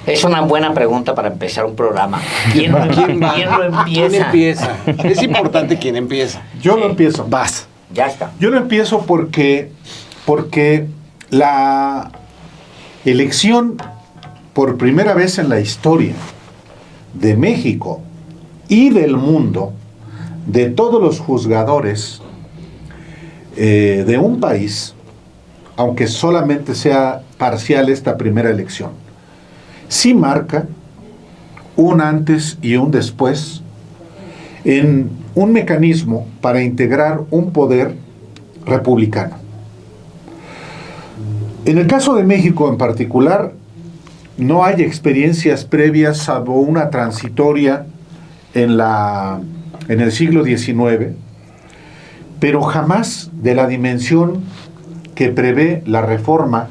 Es una buena pregunta para empezar un programa. ¿Quién lo empieza? ¿Quién empieza? Es importante quién empieza. Yo lo empiezo. Vas. Ya está. Yo lo empiezo porque la elección por primera vez en la historia de México y del mundo de todos los juzgadores de un país, aunque solamente sea parcial esta primera elección, sí marca un antes y un después en un mecanismo para integrar un poder republicano. En el caso de México en particular, no hay experiencias previas salvo una transitoria en el siglo XIX, pero jamás de la dimensión que prevé la reforma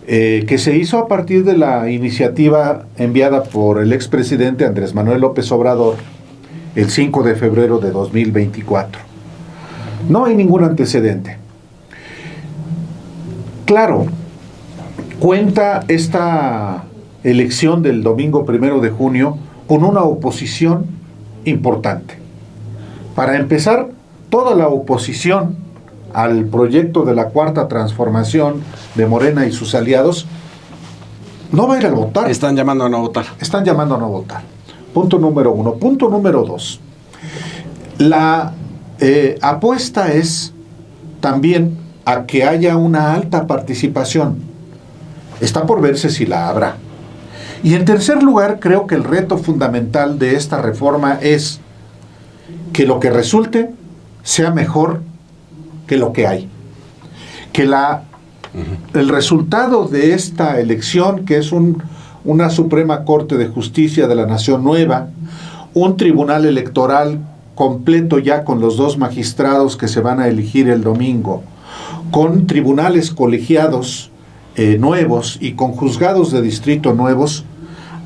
que se hizo a partir de la iniciativa enviada por el expresidente Andrés Manuel López Obrador el 5 de febrero de 2024. No hay ningún antecedente. Claro, cuenta esta elección del domingo 1 de junio con una oposición importante. Para empezar, toda la oposición al proyecto de la Cuarta Transformación de Morena y sus aliados no va a ir a votar. Están llamando a no votar. Están llamando a no votar. Punto número 1. Punto número 2. La apuesta es también a que haya una alta participación. Está por verse si la habrá. Y en tercer lugar, creo que el reto fundamental de esta reforma es que lo que resulte sea mejor que lo que hay. Que el resultado de esta elección, que es una Suprema Corte de Justicia de la Nación nueva, un tribunal electoral completo ya con los 2 magistrados que se van a elegir el domingo, con tribunales colegiados nuevos y con juzgados de distrito nuevos,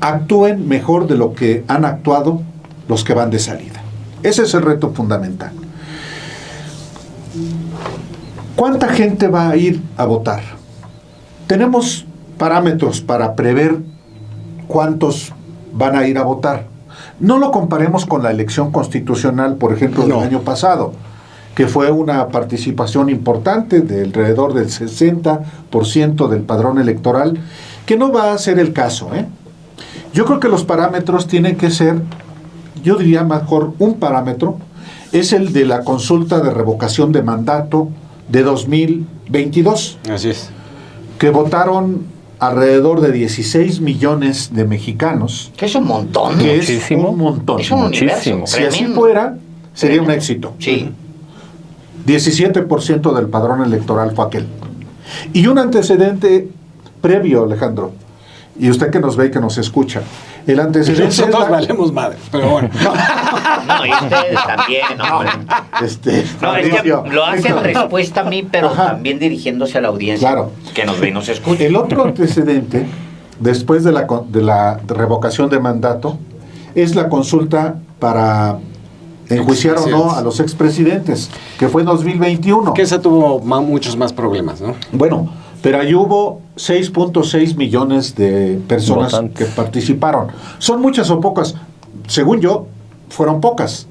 actúen mejor de lo que han actuado los que van de salida. Ese es el reto fundamental. ¿Cuánta gente va a ir a votar? Tenemos parámetros para prever cuántos van a ir a votar. No lo comparemos con la elección constitucional, por ejemplo, del año pasado, que fue una participación importante de alrededor del 60% del padrón electoral, que no va a ser el caso, ¿eh? Yo creo que los parámetros tienen que ser, yo diría mejor un parámetro, es el de la consulta de revocación de mandato de 2022. Así es. Que votaron alrededor de 16 millones de mexicanos. Que es un montón. Que Muchísimo. es un montón. Es un universo. Si así fuera, sería un éxito. Sí. 17% del padrón electoral fue aquel. Y un antecedente previo, Alejandro, y usted que nos ve y que nos escucha, el antecedente Nosotros valemos madre, pero bueno. No, y ustedes también, hombre. No, es que lo hace en respuesta a mí, pero también dirigiéndose a la audiencia. Claro. Que nos ve y nos escucha. El otro antecedente, después de la revocación de mandato, es la consulta para enjuiciar o no a los expresidentes, que fue en 2021. Que esa tuvo muchos más problemas, ¿no? Bueno, pero ahí hubo 6.6 millones de personas votantes que participaron. ¿Son muchas o pocas? Según yo, fueron pocas.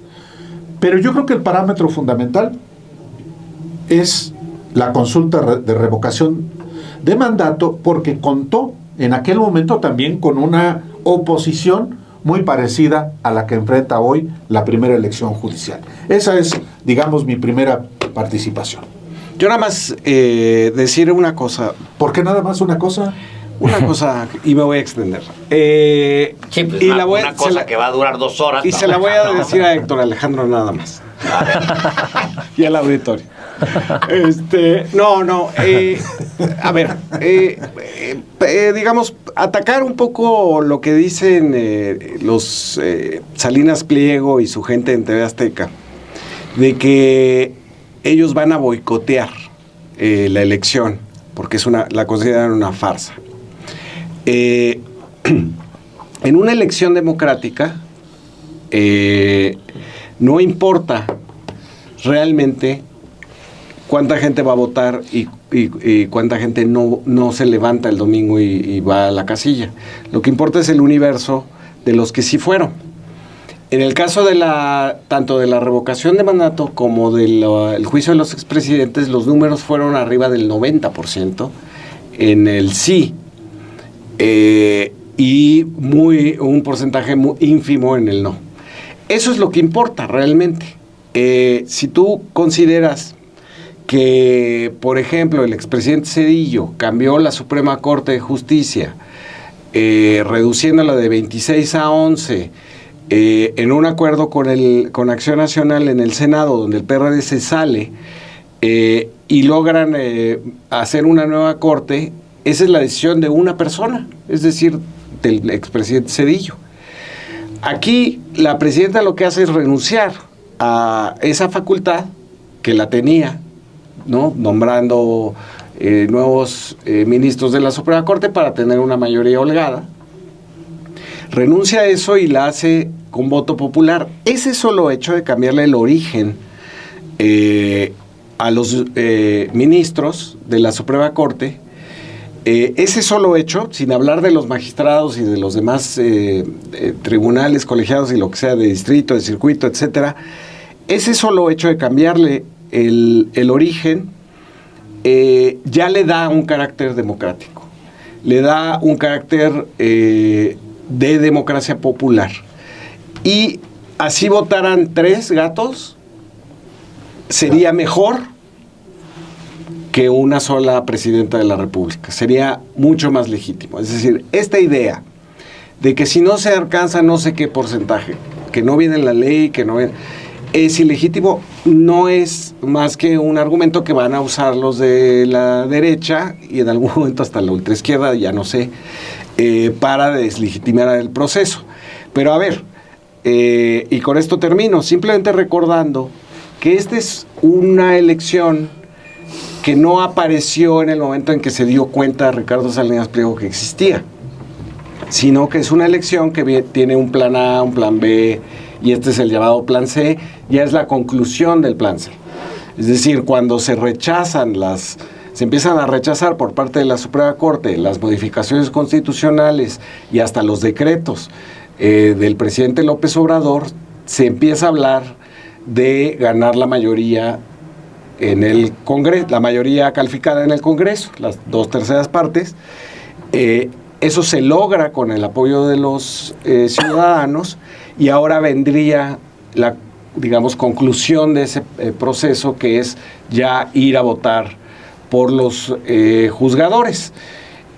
Pero yo creo que el parámetro fundamental es la consulta de revocación de mandato, porque contó en aquel momento también con una oposición muy parecida a la que enfrenta hoy la primera elección judicial. Esa es, digamos, mi primera participación. Yo nada más decir una cosa. ¿Por qué nada más una cosa? Una cosa, y me voy a extender. Sí, pues y una cosa que va a durar 2 horas. Y se la voy a decir a Héctor Alejandro nada más. A ver. Y al auditorio. A ver, digamos, atacar un poco lo que dicen los Salinas Pliego y su gente en TV Azteca, de que ellos van a boicotear la elección, porque la consideran una farsa. En una elección democrática, no importa realmente cuánta gente va a votar y cuánta gente no se levanta el domingo y va a la casilla. Lo que importa es el universo de los que sí fueron. En el caso de tanto de la revocación de mandato como del juicio de los expresidentes, los números fueron arriba del 90% en el sí, y un porcentaje muy ínfimo en el no. Eso es lo que importa realmente. Si tú consideras que, por ejemplo, el expresidente Zedillo cambió la Suprema Corte de Justicia, reduciéndola de 26 a 11, en un acuerdo con Acción Nacional en el Senado, donde el PRD se sale, y logran hacer una nueva corte, esa es la decisión de una persona, es decir, del expresidente Zedillo. Aquí la presidenta lo que hace es renunciar a esa facultad que la tenía, ¿no? Nombrando nuevos ministros de la Suprema Corte para tener una mayoría holgada. Renuncia a eso y la hace con voto popular. Ese solo hecho de cambiarle el origen a los ministros de la Suprema Corte, ese solo hecho, sin hablar de los magistrados y de los demás tribunales, colegiados y lo que sea, de distrito, de circuito, etcétera, ese solo hecho de cambiarle el origen ya le da un carácter democrático, le da un carácter de democracia popular. Y así votaran 3 gatos, sería mejor que una sola presidenta de la República. Sería mucho más legítimo. Es decir, esta idea de que si no se alcanza no sé qué porcentaje, que no viene en la ley, que no viene, es ilegítimo, no es más que un argumento que van a usar los de la derecha y en algún momento hasta la ultraizquierda, ya no sé, para deslegitimar el proceso. Pero a ver, y con esto termino, simplemente recordando que esta es una elección que no apareció en el momento en que se dio cuenta Ricardo Salinas Pliego que existía, sino que es una elección que tiene un plan A, un plan B, y este es el llamado plan C, ya es la conclusión del plan C. Es decir, cuando se empiezan a rechazar por parte de la Suprema Corte las modificaciones constitucionales y hasta los decretos del presidente López Obrador, se empieza a hablar de ganar la mayoría en el Congreso, la mayoría calificada en el Congreso, las 2/3 partes. Eso se logra con el apoyo de los ciudadanos y ahora vendría la, digamos, conclusión de ese proceso, que es ya ir a votar por los juzgadores.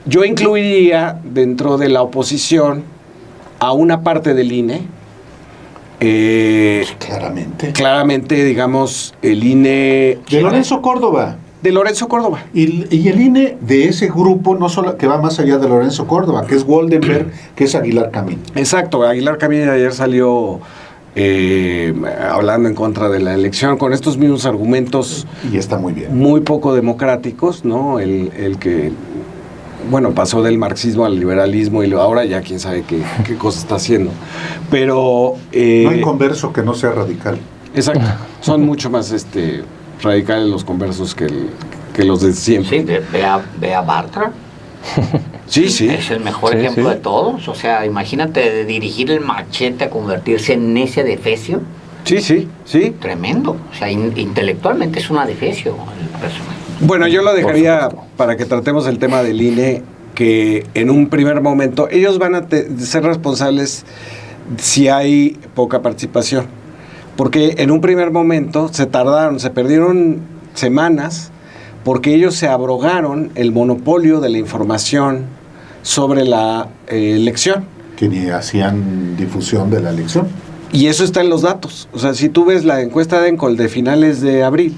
Yo incluiría dentro de la oposición a una parte del INE. Claramente, digamos, el INE... De Lorenzo Córdoba. De Lorenzo Córdoba. Y el INE de ese grupo, no solo que va más allá de Lorenzo Córdoba, que es Goldenberg, que es Aguilar Camín. Exacto, Aguilar Camín ayer salió hablando en contra de la elección con estos mismos argumentos. Y está muy bien. Muy poco democráticos, ¿no? El que, bueno, pasó del marxismo al liberalismo y ahora ya quién sabe qué cosa está haciendo. Pero... no hay converso que no sea radical. Exacto, son mucho más radicales los conversos que los de siempre. Sí, ve a Bartra. Sí. Es el mejor ejemplo de todos. O sea, imagínate de dirigir el machete a convertirse en ese defecio. Sí. Tremendo. O sea, intelectualmente es una defecio el personaje. Bueno, yo lo dejaría para que tratemos el tema del INE, que en un primer momento ellos van a ser responsables si hay poca participación. Porque en un primer momento se perdieron semanas, porque ellos se abrogaron el monopolio de la información sobre la elección. Que ni hacían difusión de la elección. Y eso está en los datos. O sea, si tú ves la encuesta de ENCOL de finales de abril,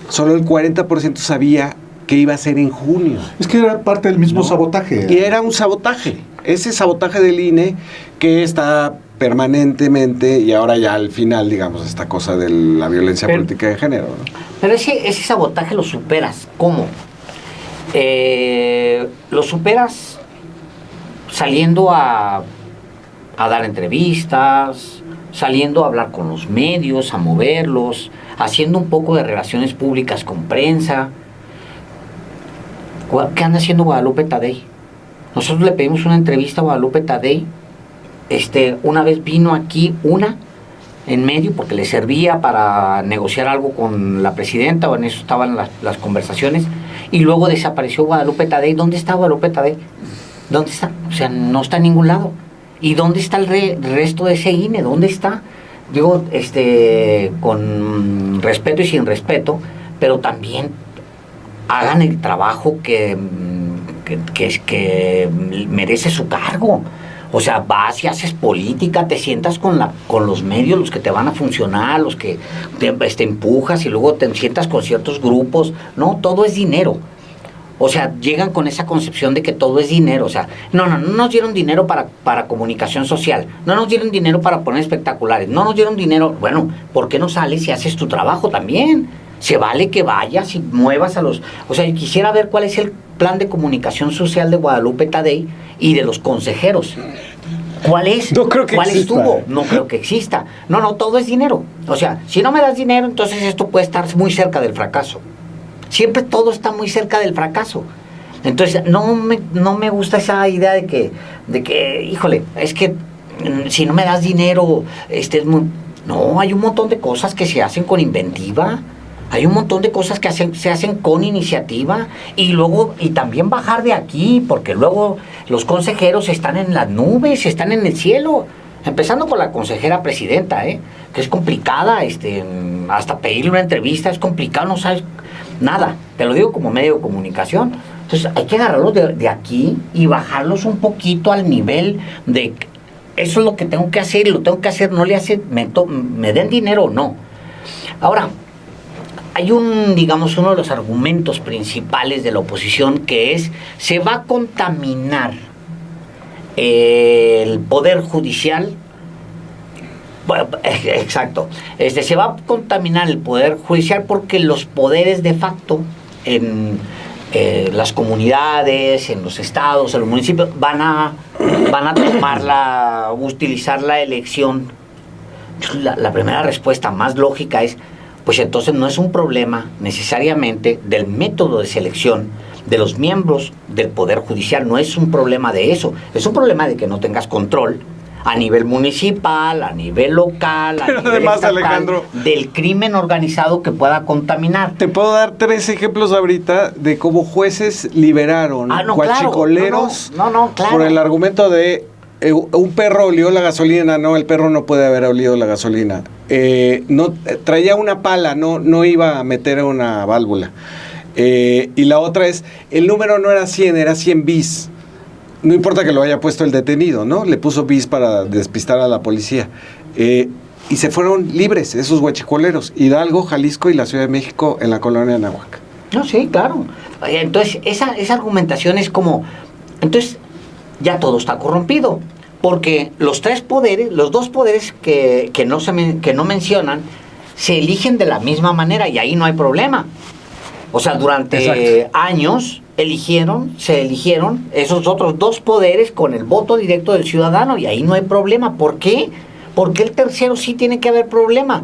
solo el 40% sabía que iba a ser en junio. Es que era parte del mismo sabotaje. Y era un sabotaje. Ese sabotaje del INE que está permanentemente, y ahora ya al final, digamos, esta cosa de la violencia política de género, ¿no? Pero ese sabotaje lo superas. ¿Cómo? Lo superas saliendo a dar entrevistas, saliendo a hablar con los medios, a moverlos, haciendo un poco de relaciones públicas con prensa. ¿Qué anda haciendo Guadalupe Tadei? Nosotros le pedimos una entrevista a Guadalupe Tadei. Una vez vino aquí en medio porque le servía para negociar algo con la presidenta, o en eso estaban las conversaciones, y luego desapareció Guadalupe Tadei. ¿Dónde está Guadalupe Tadei? ¿Dónde está? O sea, no está en ningún lado. ¿Y dónde está el resto de ese INE? ¿Dónde está? Digo, con respeto y sin respeto, pero también hagan el trabajo que merece su cargo. O sea, vas y haces política, te sientas con los medios, los que te van a funcionar, los que te empujas, y luego te sientas con ciertos grupos. No, todo es dinero. O sea, llegan con esa concepción de que todo es dinero. O sea, no nos dieron dinero para comunicación social. No nos dieron dinero para poner espectaculares. No nos dieron dinero. Bueno, ¿por qué no sales y haces tu trabajo también? Se vale que vayas y muevas a los... O sea, quisiera ver cuál es el plan de comunicación social de Guadalupe Tadei y de los consejeros. ¿Cuál es? No creo que ¿Cuál exista. estuvo? No creo que exista. No, todo es dinero. O sea, si no me das dinero, entonces esto puede estar muy cerca del fracaso. Siempre todo está muy cerca del fracaso. Entonces, no me gusta esa idea de que, híjole, es que si no me das dinero, es muy... No, hay un montón de cosas que se hacen con inventiva. Hay un montón de cosas que se hacen con iniciativa, y también bajar de aquí, porque luego los consejeros están en las nubes, están en el cielo. Empezando por la consejera presidenta, que es complicada, hasta pedirle una entrevista es complicado, no sabes nada. Te lo digo como medio de comunicación. Entonces hay que agarrarlos de aquí y bajarlos un poquito al nivel de eso es lo que tengo que hacer, y lo tengo que hacer, no le hace, me den dinero o no. Ahora, hay uno de los argumentos principales de la oposición, que es: se va a contaminar el Poder Judicial. Bueno, exacto. Se va a contaminar el Poder Judicial porque los poderes de facto en las comunidades, en los estados, en los municipios, van a utilizar la elección. La primera respuesta más lógica es: pues entonces no es un problema necesariamente del método de selección de los miembros del Poder Judicial, no es un problema de eso, es un problema de que no tengas control a nivel municipal, a nivel local, Pero a nivel además, estatal, Alejandro, del crimen organizado que pueda contaminar. Te puedo dar 3 ejemplos ahorita de cómo jueces liberaron guachicoleros claro. por el argumento de un perro olió la gasolina. No, el perro no puede haber olido la gasolina. Traía una pala, no iba a meter una válvula. Y la otra es, el número no era 100, era 100 bis. No importa que lo haya puesto el detenido, ¿no? Le puso bis para despistar a la policía. Y se fueron libres esos guachicoleros. Hidalgo, Jalisco y la Ciudad de México, en la colonia Anáhuac. No, sí, claro. Entonces, esa argumentación es como... Entonces, ya todo está corrompido. Porque los dos poderes que no mencionan, se eligen de la misma manera, y ahí no hay problema. O sea, durante años se eligieron esos otros dos poderes con el voto directo del ciudadano, y ahí no hay problema. ¿Por qué? Porque el tercero sí tiene que haber problema.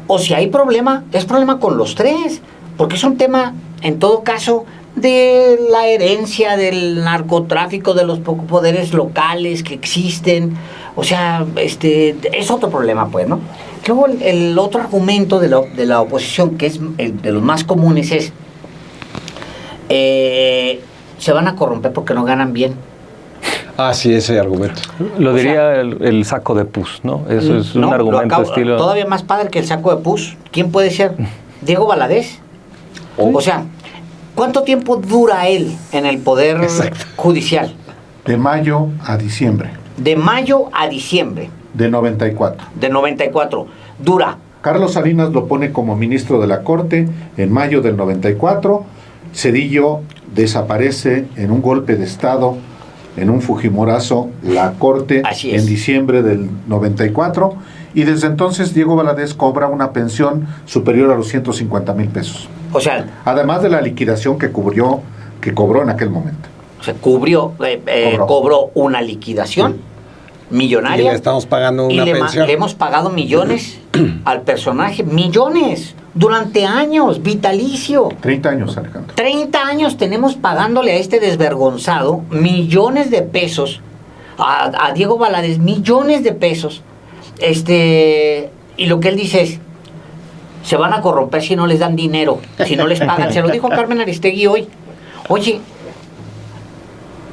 O si hay problema, es problema con los tres, porque es un tema, en todo caso, de la herencia del narcotráfico, de los pocos poderes locales que existen. O sea, es otro problema, pues, ¿no? Luego el otro argumento de la oposición, que es de los más comunes, es se van a corromper porque no ganan bien. Ah, sí, ese argumento. Lo diría el saco de pus, ¿no? Eso es un argumento estilo... Todavía más padre que el saco de pus. ¿Quién puede ser? Diego Valadez. O sea, ¿cuánto tiempo dura él en el Poder Judicial? De mayo a diciembre. De mayo a diciembre. De 94. De 94. Dura. Carlos Salinas lo pone como ministro de la Corte en mayo del 94. Cedillo desaparece en un golpe de Estado, en un fujimorazo, la Corte en diciembre del 94. Y desde entonces Diego Valadez cobra una pensión superior a los 150,000 pesos. O sea, además de la liquidación que cobró en aquel momento. O sea, cobró una liquidación. millonaria. Y le estamos pagando y una pensión. le hemos pagado millones al personaje, millones, durante años, vitalicio. 30 años, Alejandro. 30 años tenemos pagándole a este desvergonzado millones de pesos, a Diego Valadez, millones de pesos. Y lo que él dice es, se van a corromper si no les dan dinero, si no les pagan. Se lo dijo Carmen Aristegui hoy. Oye,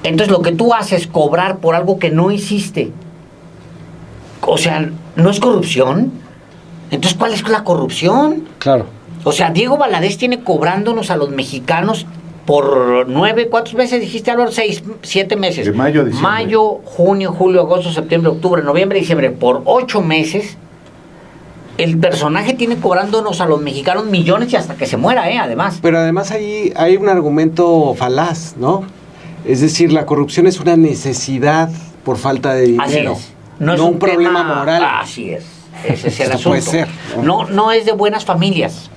entonces lo que tú haces es cobrar por algo que no hiciste. O sea, ¿no es corrupción? Entonces, ¿cuál es la corrupción? Claro. O sea, Diego Valadez tiene cobrándonos a los mexicanos por 4 meses, dijiste, Álvaro, 6, 7 meses. De mayo a diciembre. Mayo, junio, julio, agosto, septiembre, octubre, noviembre, diciembre, por 8 meses. El personaje tiene cobrándonos a los mexicanos millones y hasta que se muera, además. Pero además ahí hay un argumento falaz, ¿no? Es decir, la corrupción es una necesidad por falta de dinero. Así es. No es un problema tema, moral. Así es. Ese es el Esto asunto. puede ser, No es de buenas familias.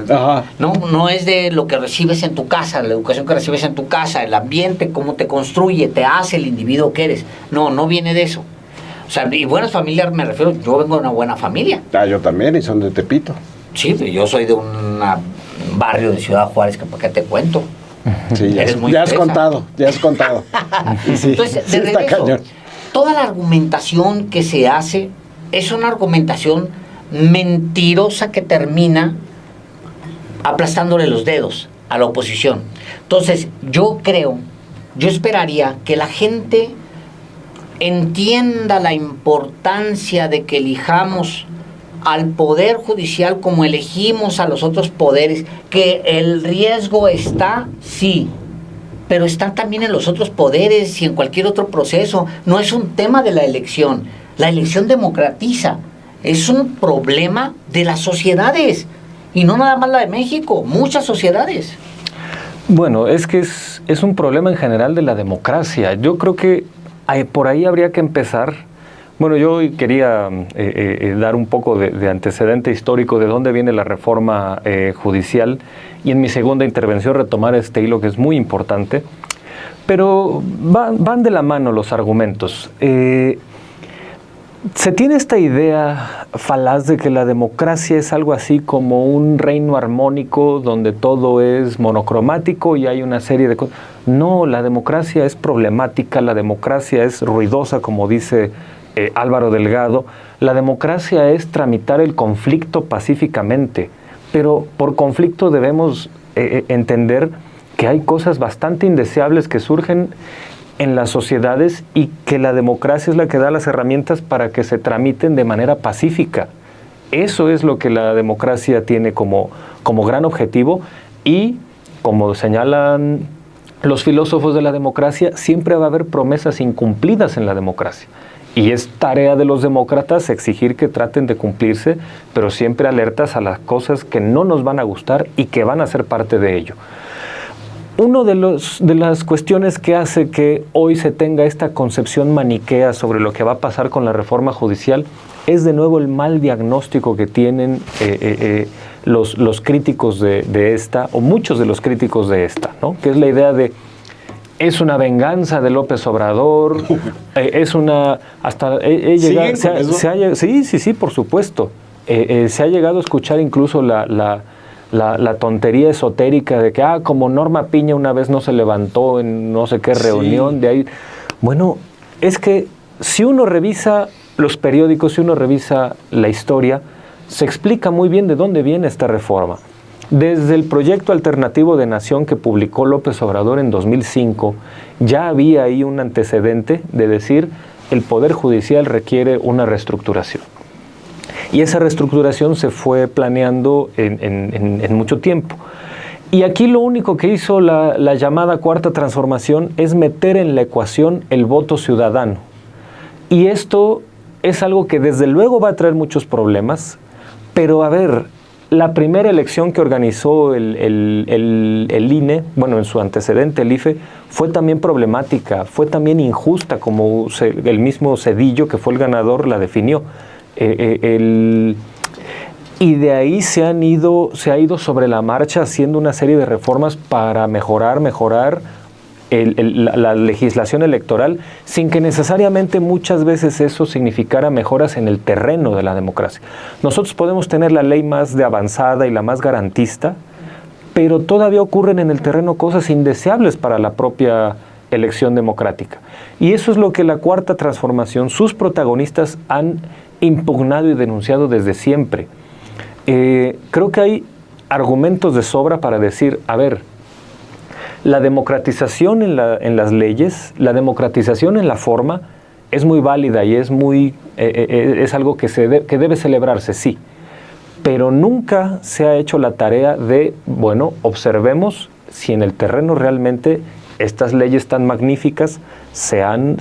Ajá. No es de lo que recibes en tu casa, la educación que recibes en tu casa, el ambiente, cómo te construye, te hace el individuo que eres. No viene de eso. O sea, y buenas familias me refiero, yo vengo de una buena familia. Yo también, y son de Tepito. Sí, pero yo soy de un barrio de Ciudad Juárez, que para qué te cuento. Sí, Eres muy ya has fresa. contado. Sí, Entonces, sí de está regreso, cañón. toda la argumentación que se hace es una argumentación mentirosa que termina aplastándole los dedos a la oposición. Entonces, yo esperaría que la gente entienda la importancia de que elijamos al Poder Judicial como elegimos a los otros poderes, que el riesgo está, sí, pero está también en los otros poderes y en cualquier otro proceso. No es un tema de la elección. La elección democratiza. Es un problema de las sociedades. Y no nada más la de México, muchas sociedades. Bueno, es que es un problema en general de la democracia. Yo creo que por ahí habría que empezar. Bueno, yo hoy quería dar un poco de antecedente histórico de dónde viene la reforma judicial y en mi segunda intervención retomar este hilo que es muy importante, pero van de la mano los argumentos. Se tiene esta idea falaz de que la democracia es algo así como un reino armónico donde todo es monocromático y hay una serie de cosas. No, la democracia es problemática, la democracia es ruidosa, como dice Álvaro Delgado. La democracia es tramitar el conflicto pacíficamente, pero por conflicto debemos entender que hay cosas bastante indeseables que surgen en las sociedades y que la democracia es la que da las herramientas para que se tramiten de manera pacífica. Eso es lo que la democracia tiene como gran objetivo y, como señalan los filósofos de la democracia, siempre va a haber promesas incumplidas en la democracia. Y es tarea de los demócratas exigir que traten de cumplirse, pero siempre alertas a las cosas que no nos van a gustar y que van a ser parte de ello. Una de las cuestiones que hace que hoy se tenga esta concepción maniquea sobre lo que va a pasar con la reforma judicial es de nuevo el mal diagnóstico que tienen los críticos de esta, o muchos de los críticos de esta, ¿no? Que es la idea de es una venganza de López Obrador, es una... hasta Sí, por supuesto. Se ha llegado a escuchar incluso la tontería esotérica de que, como Norma Piña una vez no se levantó en no sé qué reunión, de ahí... Bueno, es que si uno revisa los periódicos, si uno revisa la historia, se explica muy bien de dónde viene esta reforma. Desde el proyecto alternativo de nación que publicó López Obrador en 2005, ya había ahí un antecedente de decir el Poder Judicial requiere una reestructuración. Y esa reestructuración se fue planeando en mucho tiempo. Y aquí lo único que hizo la llamada Cuarta Transformación es meter en la ecuación el voto ciudadano. Y esto es algo que desde luego va a traer muchos problemas, pero a ver, la primera elección que organizó el INE, bueno, en su antecedente el IFE, fue también problemática, fue también injusta, como el mismo Zedillo, que fue el ganador, la definió. Y de ahí se ha ido sobre la marcha haciendo una serie de reformas para mejorar la legislación electoral sin que necesariamente muchas veces eso significara mejoras en el terreno de la democracia. Nosotros podemos tener la ley más de avanzada y la más garantista, pero todavía ocurren en el terreno cosas indeseables para la propia elección democrática. Y eso es lo que la Cuarta Transformación, sus protagonistas han impugnado y denunciado desde siempre. Creo que hay argumentos de sobra para decir, a ver, la democratización en las leyes, la democratización en la forma, es muy válida y es algo que debe celebrarse, sí. Pero nunca se ha hecho la tarea de, bueno, observemos si en el terreno realmente estas leyes tan magníficas se han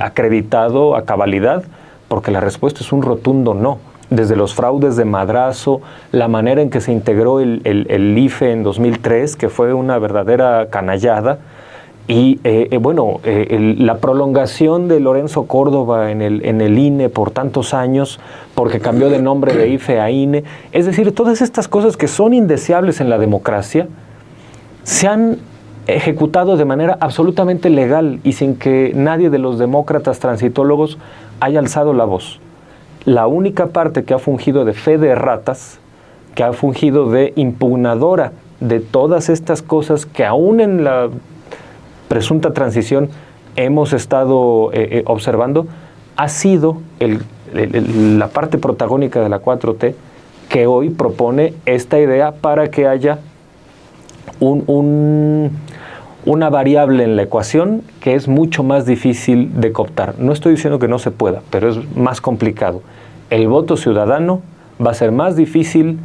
acreditado a cabalidad, porque la respuesta es un rotundo no. Desde los fraudes de madrazo, la manera en que se integró el IFE en 2003, que fue una verdadera canallada, y la prolongación de Lorenzo Córdoba en el INE por tantos años, porque cambió de nombre de IFE a INE. Es decir, todas estas cosas que son indeseables en la democracia se han ejecutado de manera absolutamente legal y sin que nadie de los demócratas transitólogos haya alzado la voz. La única parte que ha fungido de fe de ratas, que ha fungido de impugnadora de todas estas cosas que aún en la presunta transición hemos estado observando, ha sido la parte protagónica de la 4T que hoy propone esta idea para que haya una variable en la ecuación que es mucho más difícil de cooptar. No estoy diciendo que no se pueda, pero es más complicado. El voto ciudadano va a ser más difícil,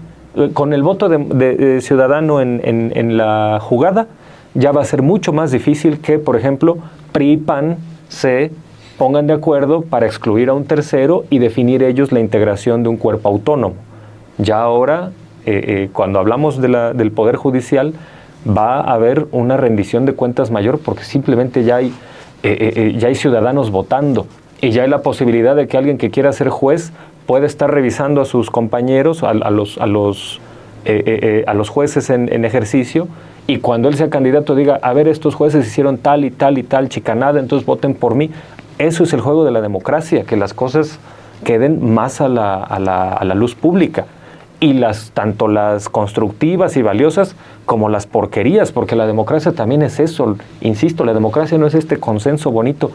con el voto de ciudadano en la jugada, ya va a ser mucho más difícil que, por ejemplo, PRI y PAN se pongan de acuerdo para excluir a un tercero y definir ellos la integración de un cuerpo autónomo. Ya ahora, cuando hablamos del Poder Judicial, va a haber una rendición de cuentas mayor porque simplemente ya hay ciudadanos votando y ya hay la posibilidad de que alguien que quiera ser juez puede estar revisando a sus compañeros, a los jueces en ejercicio, y cuando él sea candidato diga, a ver, estos jueces hicieron tal y tal y tal chicanada, entonces voten por mí. Eso es el juego de la democracia, que las cosas queden más a la luz pública. Y tanto las constructivas y valiosas como las porquerías, porque la democracia también es eso. Insisto, la democracia no es este consenso bonito.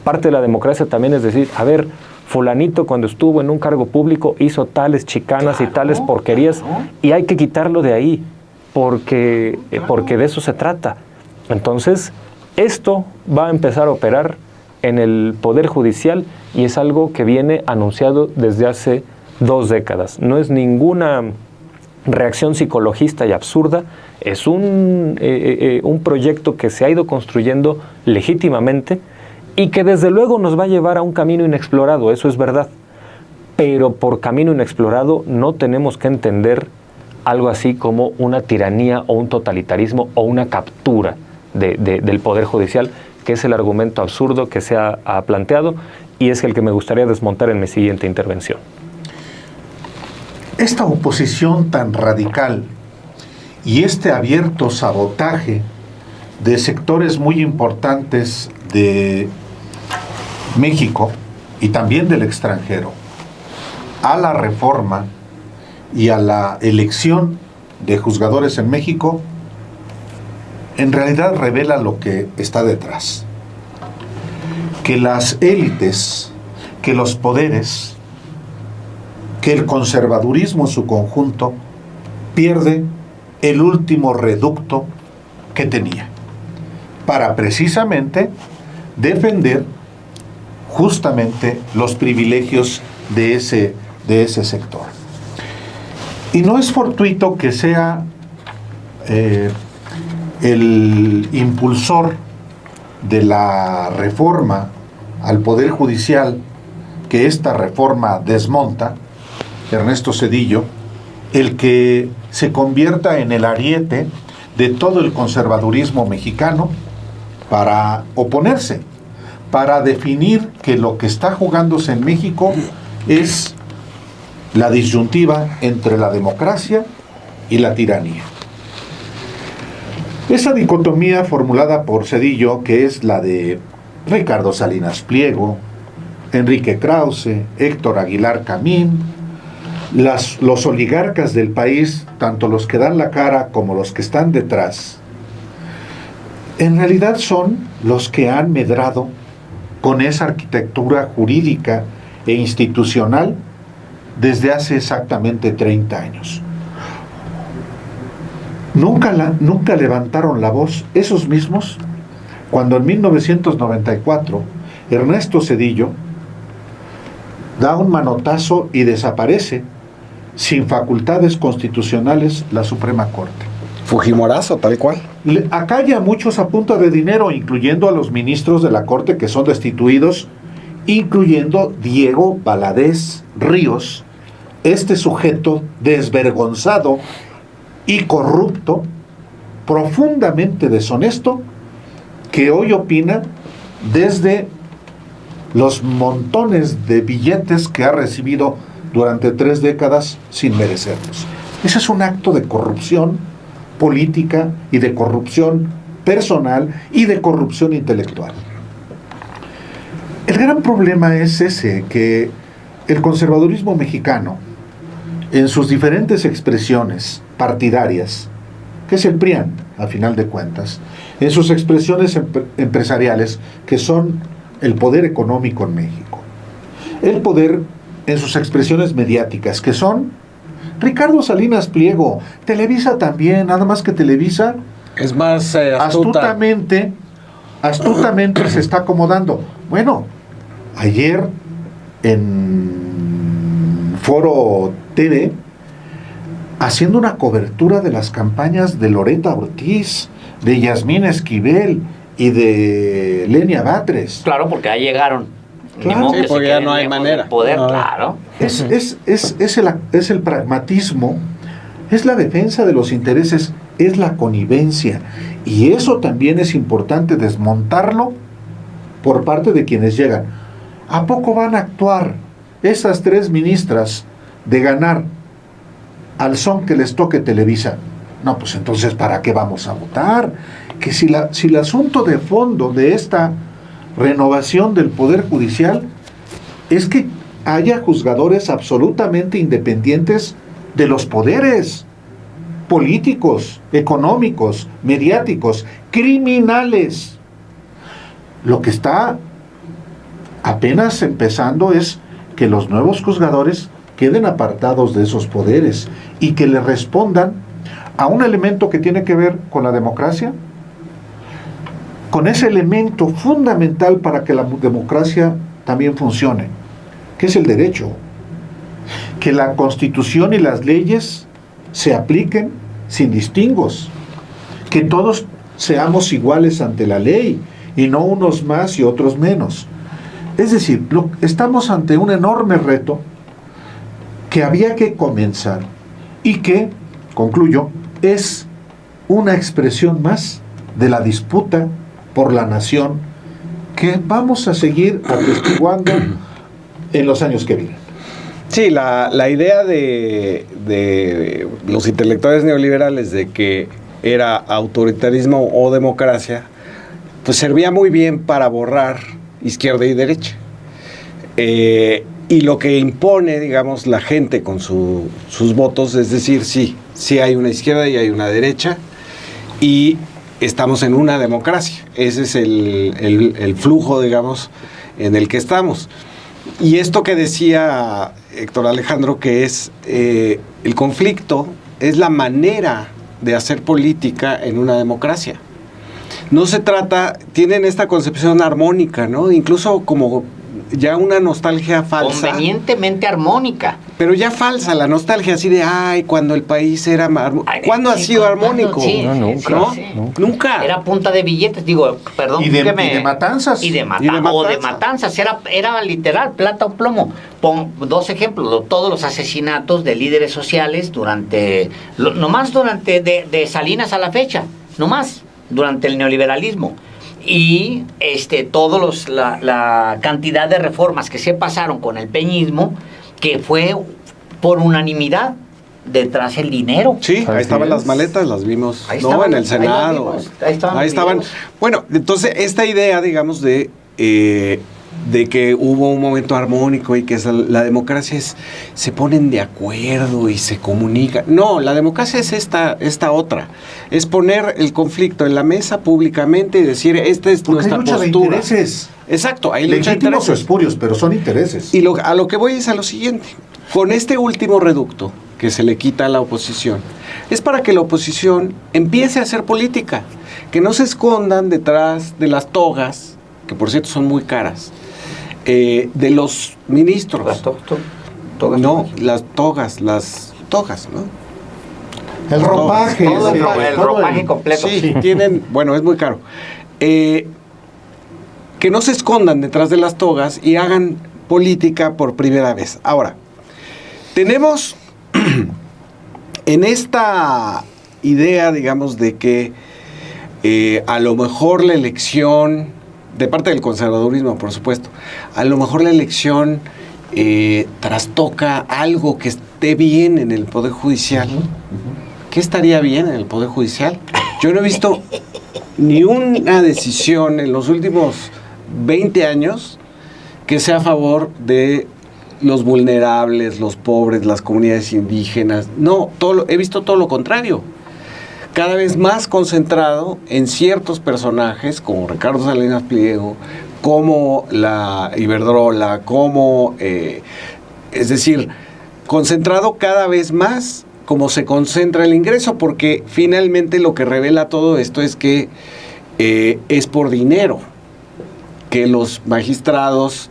Parte de la democracia también es decir, a ver, fulanito cuando estuvo en un cargo público hizo tales chicanas y tales porquerías, y hay que quitarlo de ahí, porque de eso se trata. Entonces, esto va a empezar a operar en el Poder Judicial y es algo que viene anunciado desde hace 2 décadas. No es ninguna reacción psicologista y absurda, es un proyecto que se ha ido construyendo legítimamente y que desde luego nos va a llevar a un camino inexplorado, eso es verdad. Pero por camino inexplorado no tenemos que entender algo así como una tiranía o un totalitarismo o una captura del Poder Judicial, que es el argumento absurdo que se ha planteado y es el que me gustaría desmontar en mi siguiente intervención. Esta oposición tan radical y este abierto sabotaje de sectores muy importantes de México y también del extranjero a la reforma y a la elección de juzgadores en México, en realidad revela lo que está detrás. Que las élites, que los poderes, que el conservadurismo en su conjunto pierde el último reducto que tenía para precisamente defender justamente los privilegios de ese sector. Y no es fortuito que sea el impulsor de la reforma al Poder Judicial, que esta reforma desmonta, Ernesto Zedillo, el que se convierta en el ariete de todo el conservadurismo mexicano para oponerse, para definir que lo que está jugándose en México es la disyuntiva entre la democracia y la tiranía. Esa dicotomía formulada por Zedillo, que es la de Ricardo Salinas Pliego, Enrique Krause, Héctor Aguilar Camín, los oligarcas del país, tanto los que dan la cara como los que están detrás, en realidad son los que han medrado con esa arquitectura jurídica e institucional desde hace exactamente 30 años. Nunca levantaron la voz esos mismos cuando en 1994 Ernesto Zedillo da un manotazo y desaparece sin facultades constitucionales la Suprema Corte. Fujimorazo, tal cual. Acalla a muchos a punta de dinero, incluyendo a los ministros de la Corte que son destituidos, incluyendo Diego Valadez Ríos, este sujeto desvergonzado y corrupto, profundamente deshonesto, que hoy opina desde los montones de billetes que ha recibido durante 3 décadas sin merecerlos. Ese es un acto de corrupción política y de corrupción personal y de corrupción intelectual. El gran problema es ese, que el conservadurismo mexicano, en sus diferentes expresiones partidarias, que es el PRIAN, a final de cuentas, en sus expresiones empresariales, que son el poder económico en México, el poder en sus expresiones mediáticas, que son Ricardo Salinas Pliego, Televisa también, nada más que Televisa es más astutamente se está acomodando. Bueno, ayer en Foro TV, haciendo una cobertura de las campañas de Loreta Ortiz, de Yasmín Esquivel y de Lenia Batres. Claro, porque ahí llegaron. Claro, sí, porque ya no hay manera. Poder, No. claro. Es el pragmatismo, es la defensa de los intereses, es la connivencia. Y eso también es importante desmontarlo por parte de quienes llegan. ¿A poco van a actuar esas 3 ministras de ganar al son que les toque Televisa? No, pues entonces, ¿para qué vamos a votar? Que si el asunto de fondo de esta renovación del Poder Judicial es que haya juzgadores absolutamente independientes de los poderes políticos, económicos, mediáticos, criminales. Lo que está apenas empezando es que los nuevos juzgadores queden apartados de esos poderes y que le respondan a un elemento que tiene que ver con la democracia, con ese elemento fundamental para que la democracia también funcione, que es el derecho. Que la Constitución y las leyes se apliquen sin distingos. Que todos seamos iguales ante la ley y no unos más y otros menos. Es decir, estamos ante un enorme reto que había que comenzar y que, concluyo, es una expresión más de la disputa por la nación que vamos a seguir atestiguando en los años que vienen. Sí, la idea de los intelectuales neoliberales de que era autoritarismo o democracia, pues servía muy bien para borrar izquierda y derecha. Y lo que impone, digamos, la gente con sus votos, es decir, sí hay una izquierda y hay una derecha, y estamos en una democracia. Ese es el flujo, digamos, en el que estamos. Y esto que decía Héctor Alejandro, que es el conflicto, es la manera de hacer política en una democracia. No se trata, tienen esta concepción armónica, ¿no? Incluso como ya una nostalgia falsa. Convenientemente armónica. Pero ya falsa la nostalgia, así de, ay, cuando el país era... ¿Cuándo ha sido armónico? Sí, No, nunca. ¿No? sí. Nunca. Era punta de billetes, digo, perdón. Y de matanzas. Y de matanzas, era literal, plata o plomo. Pon 2 ejemplos, todos los asesinatos de líderes sociales nomás durante de Salinas a la fecha, nomás, durante el neoliberalismo. Y la cantidad de reformas que se pasaron con el peñismo, que fue por unanimidad, detrás el dinero. Sí, ahí Así estaban es. las maletas, las vimos, Ahí ¿no? estaban, En el ahí las Senado. vimos, ahí estaban los estaban. videos. Bueno, entonces esta idea, digamos, de que hubo un momento armónico y que la democracia se ponen de acuerdo y se comunican. No, la democracia es esta otra. Es poner el conflicto en la mesa públicamente y decir, esta es Porque hay nuestra lucha de postura. intereses. Exacto, hay lucha de Legítimos o intereses. espurios, pero son intereses. Y a lo que voy es a lo siguiente. Con este último reducto que se le quita a la oposición, es para que la oposición empiece a hacer política, que no se escondan detrás de las togas, que por cierto son muy caras, de los ministros. Las togas. No, las togas, ¿no? El ropaje. Todo sí, el todo ropaje completo. Sí, tienen, bueno, es muy caro. Que no se escondan detrás de las togas y hagan política por primera vez. Ahora, tenemos en esta idea, digamos, de que a lo mejor la elección, de parte del conservadurismo, por supuesto, a lo mejor la elección trastoca algo que esté bien en el Poder Judicial. ¿Qué estaría bien en el Poder Judicial? Yo no he visto ni una decisión en los últimos 20 años que sea a favor de los vulnerables, los pobres, las comunidades indígenas. No, he visto todo lo contrario. Cada vez más concentrado en ciertos personajes como Ricardo Salinas Pliego, como la Iberdrola, como, es decir, concentrado cada vez más como se concentra el ingreso, porque finalmente lo que revela todo esto es que es por dinero que los magistrados,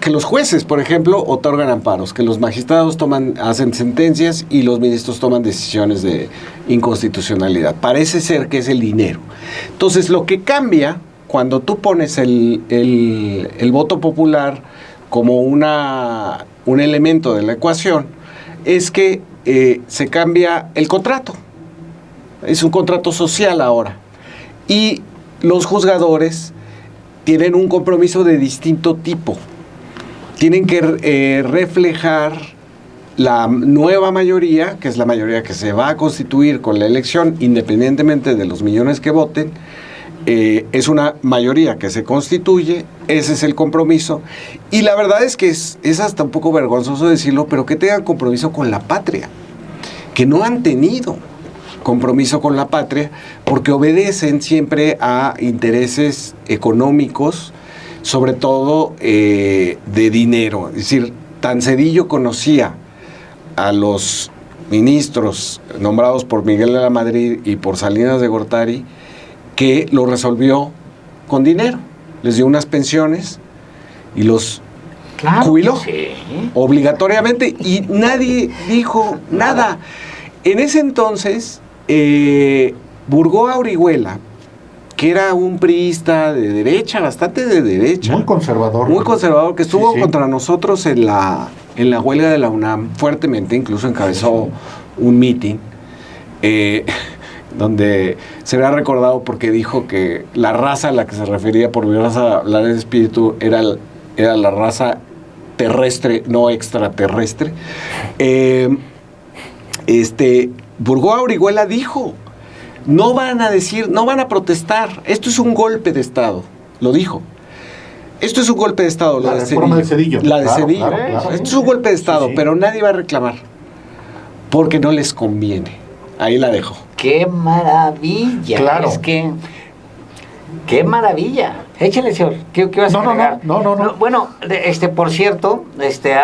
que los jueces, por ejemplo, otorgan amparos, que los magistrados hacen sentencias y los ministros toman decisiones de inconstitucionalidad. Parece ser que es el dinero. Entonces, lo que cambia cuando tú pones el voto popular como un elemento de la ecuación es que se cambia el contrato. Es un contrato social ahora. Y los juzgadores tienen un compromiso de distinto tipo. Tienen que reflejar la nueva mayoría, que es la mayoría que se va a constituir con la elección, independientemente de los millones que voten. Es una mayoría que se constituye, ese es el compromiso. Y la verdad es que es hasta un poco vergonzoso decirlo, pero que tengan compromiso con la patria, que no han tenido compromiso con la patria, porque obedecen siempre a intereses económicos, sobre todo de dinero. Es decir, tan Cedillo conocía a los ministros nombrados por Miguel de la Madrid y por Salinas de Gortari, que lo resolvió con dinero. Les dio unas pensiones y los jubiló obligatoriamente y nadie dijo nada. En ese entonces, Burgoa Orihuela, que era un priista de derecha, bastante de derecha. Muy conservador. Muy conservador, que estuvo Sí, sí. contra nosotros en la huelga de la UNAM, fuertemente, incluso encabezó un mitin, donde se había recordado porque dijo que la raza a la que se refería por mi raza, hablar de espíritu, era la raza terrestre, no extraterrestre. Burgoa Orihuela dijo, no van a protestar, esto es un golpe de Estado, lo dijo. Esto es un golpe de Estado, La reforma de Cedillo. La de Claro, Cedillo. claro. Esto es un golpe de Estado, Sí, sí. pero nadie va a reclamar, porque no les conviene. Ahí la dejo. ¡Qué maravilla! Claro. Es que... ¡Qué maravilla! Échale, señor. ¿Qué vas a agregar? No. Bueno, por cierto,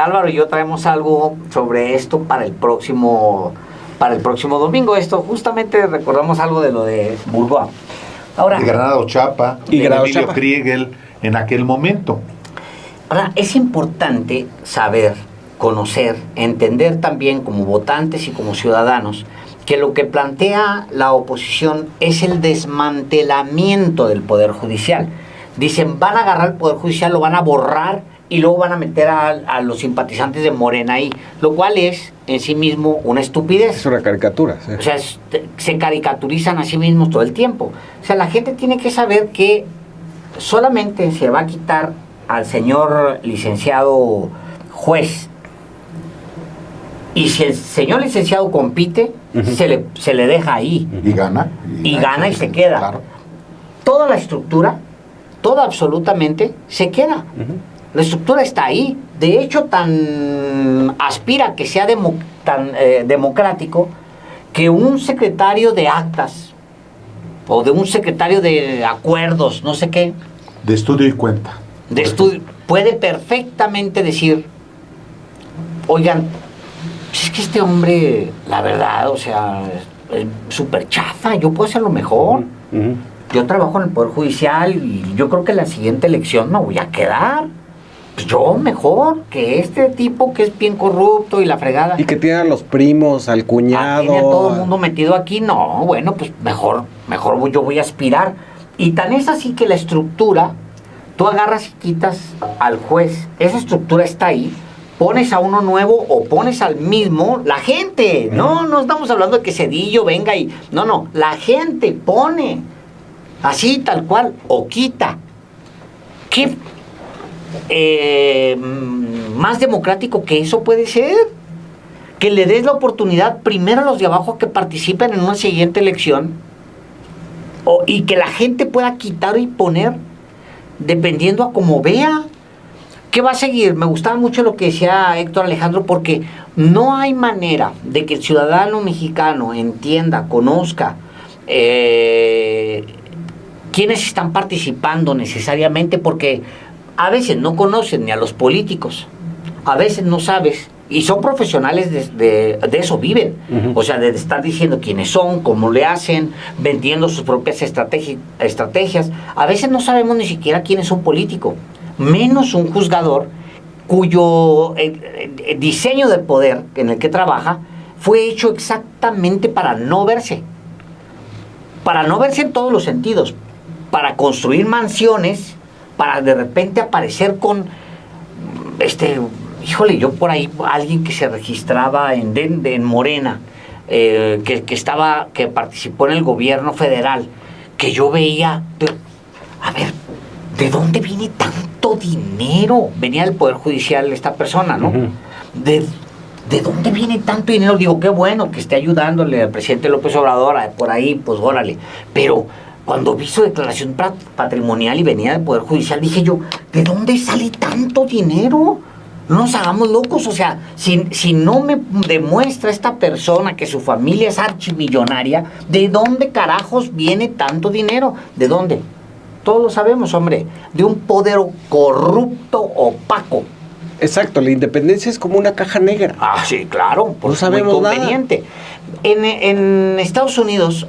Álvaro y yo traemos algo sobre esto para el próximo domingo. Esto, justamente recordamos algo de lo de Burgoa. Ahora, De Granado Chapa, Y de Granado Emilio Chapa. Kriegel en aquel momento. ahora, es importante saber, conocer, entender también como votantes y como ciudadanos que lo que plantea la oposición es el desmantelamiento del Poder Judicial. Dicen, van a agarrar el Poder Judicial, lo van a borrar y luego van a meter a los simpatizantes de Morena ahí, lo cual es en sí mismo una estupidez. Es una caricatura. Sí. O sea, se caricaturizan a sí mismos todo el tiempo. O sea, la gente tiene que saber que solamente se va a quitar al señor licenciado juez Y si el señor licenciado compite, se le deja ahí. Y gana. Y gana y se queda. Claro. Toda la estructura, toda absolutamente, se queda. La estructura está ahí. De hecho, tan aspira que sea tan democrático que un secretario de actas o de un secretario de acuerdos, no sé qué, De estudio y cuenta. de estudio, puede perfectamente decir, oigan, pues es que este hombre, la verdad, o sea, es súper chafa, yo puedo hacerlo mejor. Yo trabajo en el Poder Judicial y yo creo que en la siguiente elección me voy a quedar. Pues yo mejor que este tipo que es bien corrupto y la fregada. Y que tiene a los primos, al cuñado. Tiene a todo el mundo metido aquí. No, bueno, pues mejor yo voy a aspirar. Y tan es así que la estructura, tú agarras y quitas al juez. Esa estructura está ahí. Pones a uno nuevo o pones al mismo, la gente. No estamos hablando de que Cedillo venga y... No, la gente pone. Así, tal cual, o quita. ¿Qué más democrático que eso puede ser? Que le des la oportunidad primero a los de abajo que participen en una siguiente elección y que la gente pueda quitar y poner dependiendo a cómo vea. ¿Qué va a seguir? Me gustaba mucho lo que decía Héctor Alejandro, porque no hay manera de que el ciudadano mexicano entienda, conozca quiénes están participando necesariamente, porque a veces no conocen ni a los políticos, a veces no sabes, y son profesionales de eso viven, o sea, de estar diciendo quiénes son, cómo le hacen, vendiendo sus propias estrategias. A veces no sabemos ni siquiera quién es un político, menos un juzgador cuyo diseño de poder en el que trabaja fue hecho exactamente para no verse en todos los sentidos, para construir mansiones, para de repente aparecer con híjole, yo por ahí alguien que se registraba en Morena, que participó en el gobierno federal, que yo veía, a ver, ¿de dónde viene tanto dinero? Venía del Poder Judicial esta persona, ¿no? ¿De dónde viene tanto dinero? Digo, qué bueno que esté ayudándole al presidente López Obrador, por ahí, pues órale. Pero cuando vi su declaración patrimonial y venía del Poder Judicial, dije yo, ¿de dónde sale tanto dinero? No nos hagamos locos, o sea, si no me demuestra esta persona que su familia es archimillonaria, ¿de dónde carajos viene tanto dinero? ¿De dónde? Todos lo sabemos, hombre, de un poder corrupto, opaco. Exacto, la independencia es como una caja negra. Ah, sí, claro, No sabemos muy conveniente. En Estados Unidos,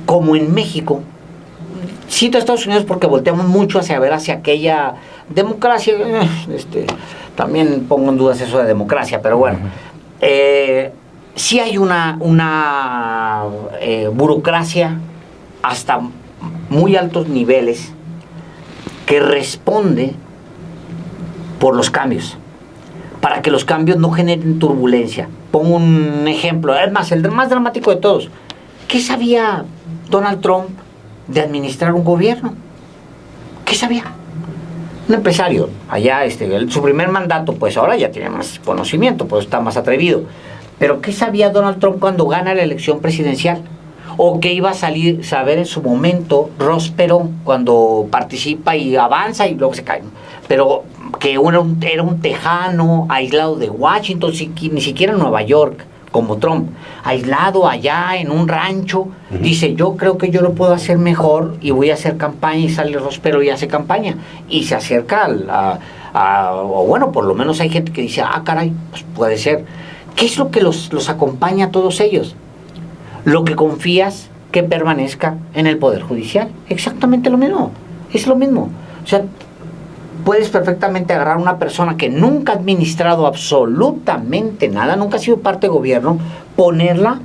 como en México, cito a Estados Unidos porque volteamos mucho hacia aquella democracia, también pongo en dudas eso de democracia, pero bueno, sí hay una burocracia hasta muy altos niveles que responde por los cambios, para que los cambios no generen turbulencia. Pongo un ejemplo, es más, el más dramático de todos. ¿Qué sabía Donald Trump de administrar un gobierno? ¿Qué sabía? Un empresario, allá, su primer mandato, pues ahora ya tiene más conocimiento, pues está más atrevido. Pero ¿qué sabía Donald Trump cuando gana la elección presidencial? ¿O qué iba a saber en su momento Ross Perot cuando participa y avanza y luego se cae? Pero que era un tejano aislado de Washington, ni siquiera en Nueva York, como Trump, aislado allá en un rancho, dice, yo creo que yo lo puedo hacer mejor y voy a hacer campaña, y sale Ross Perot y hace campaña, y se acerca o bueno, por lo menos hay gente que dice, caray, pues puede ser. ¿Qué es lo que los acompaña a todos ellos? Lo que confías que permanezca en el Poder Judicial. Exactamente lo mismo, es lo mismo. O sea, puedes perfectamente agarrar a una persona que nunca ha administrado absolutamente nada, nunca ha sido parte de gobierno, ponerla.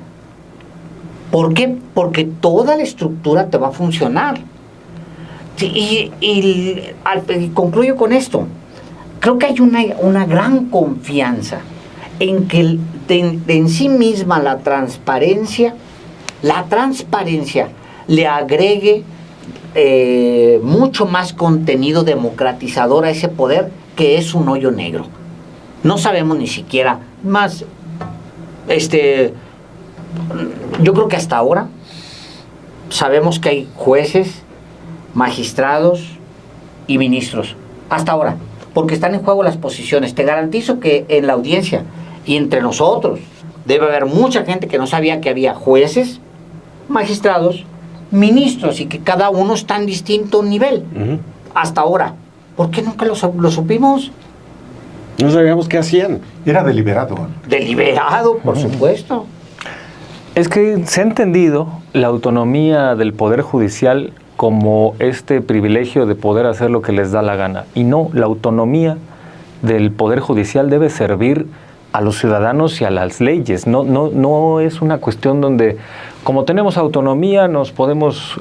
¿Por qué? Porque toda la estructura te va a funcionar. Sí, y concluyo con esto. Creo que hay una gran confianza en que en sí misma la transparencia le agregue mucho más contenido democratizador a ese poder, que es un hoyo negro. No sabemos ni siquiera, más Yo creo que hasta ahora sabemos que hay jueces, magistrados y ministros. Hasta ahora, porque están en juego las posiciones. Te garantizo que en la audiencia y entre nosotros debe haber mucha gente que no sabía que había jueces, magistrados, ministros y que cada uno está en distinto nivel. Hasta ahora. ¿Por qué nunca lo supimos? No sabíamos qué hacían. Era deliberado. Deliberado, por supuesto. Es que se ha entendido la autonomía del Poder Judicial como este privilegio de poder hacer lo que les da la gana. Y no, la autonomía del Poder Judicial debe servir a los ciudadanos y a las leyes. No es una cuestión donde, como tenemos autonomía, nos podemos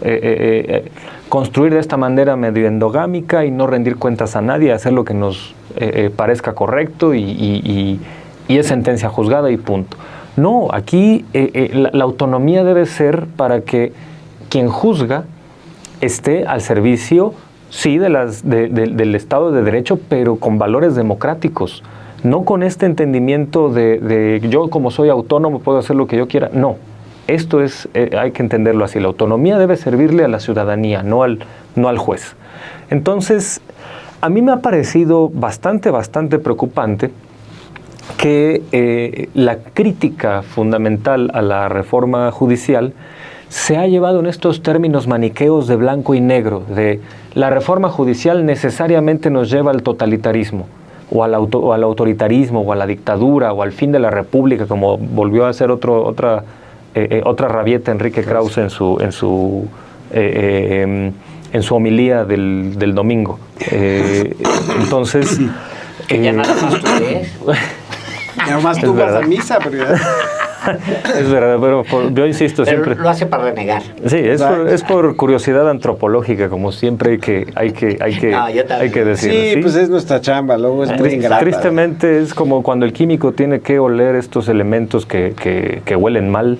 construir de esta manera medio endogámica y no rendir cuentas a nadie, hacer lo que nos parezca correcto y es sentencia juzgada y punto. No, aquí la autonomía debe ser para que quien juzga esté al servicio, sí, del Estado de Derecho, pero con valores democráticos. No con este entendimiento de yo como soy autónomo puedo hacer lo que yo quiera. No, esto es, hay que entenderlo así. La autonomía debe servirle a la ciudadanía, no al juez. Entonces, a mí me ha parecido bastante preocupante que la crítica fundamental a la reforma judicial se ha llevado en estos términos maniqueos de blanco y negro, de la reforma judicial necesariamente nos lleva al totalitarismo, o al autoritarismo, o a la dictadura, o al fin de la república, como volvió a hacer otra rabieta Enrique Krause en su homilía del domingo. Entonces... que ya nada más tú lees. Nada más tú vas a misa, pero ya... Es verdad, pero yo insisto Pero siempre... lo hace para renegar. Sí, es por curiosidad antropológica, como siempre hay que decirlo. Sí, pues es nuestra chamba, luego es muy ingrata. Tristemente es como cuando el químico tiene que oler estos elementos que huelen mal,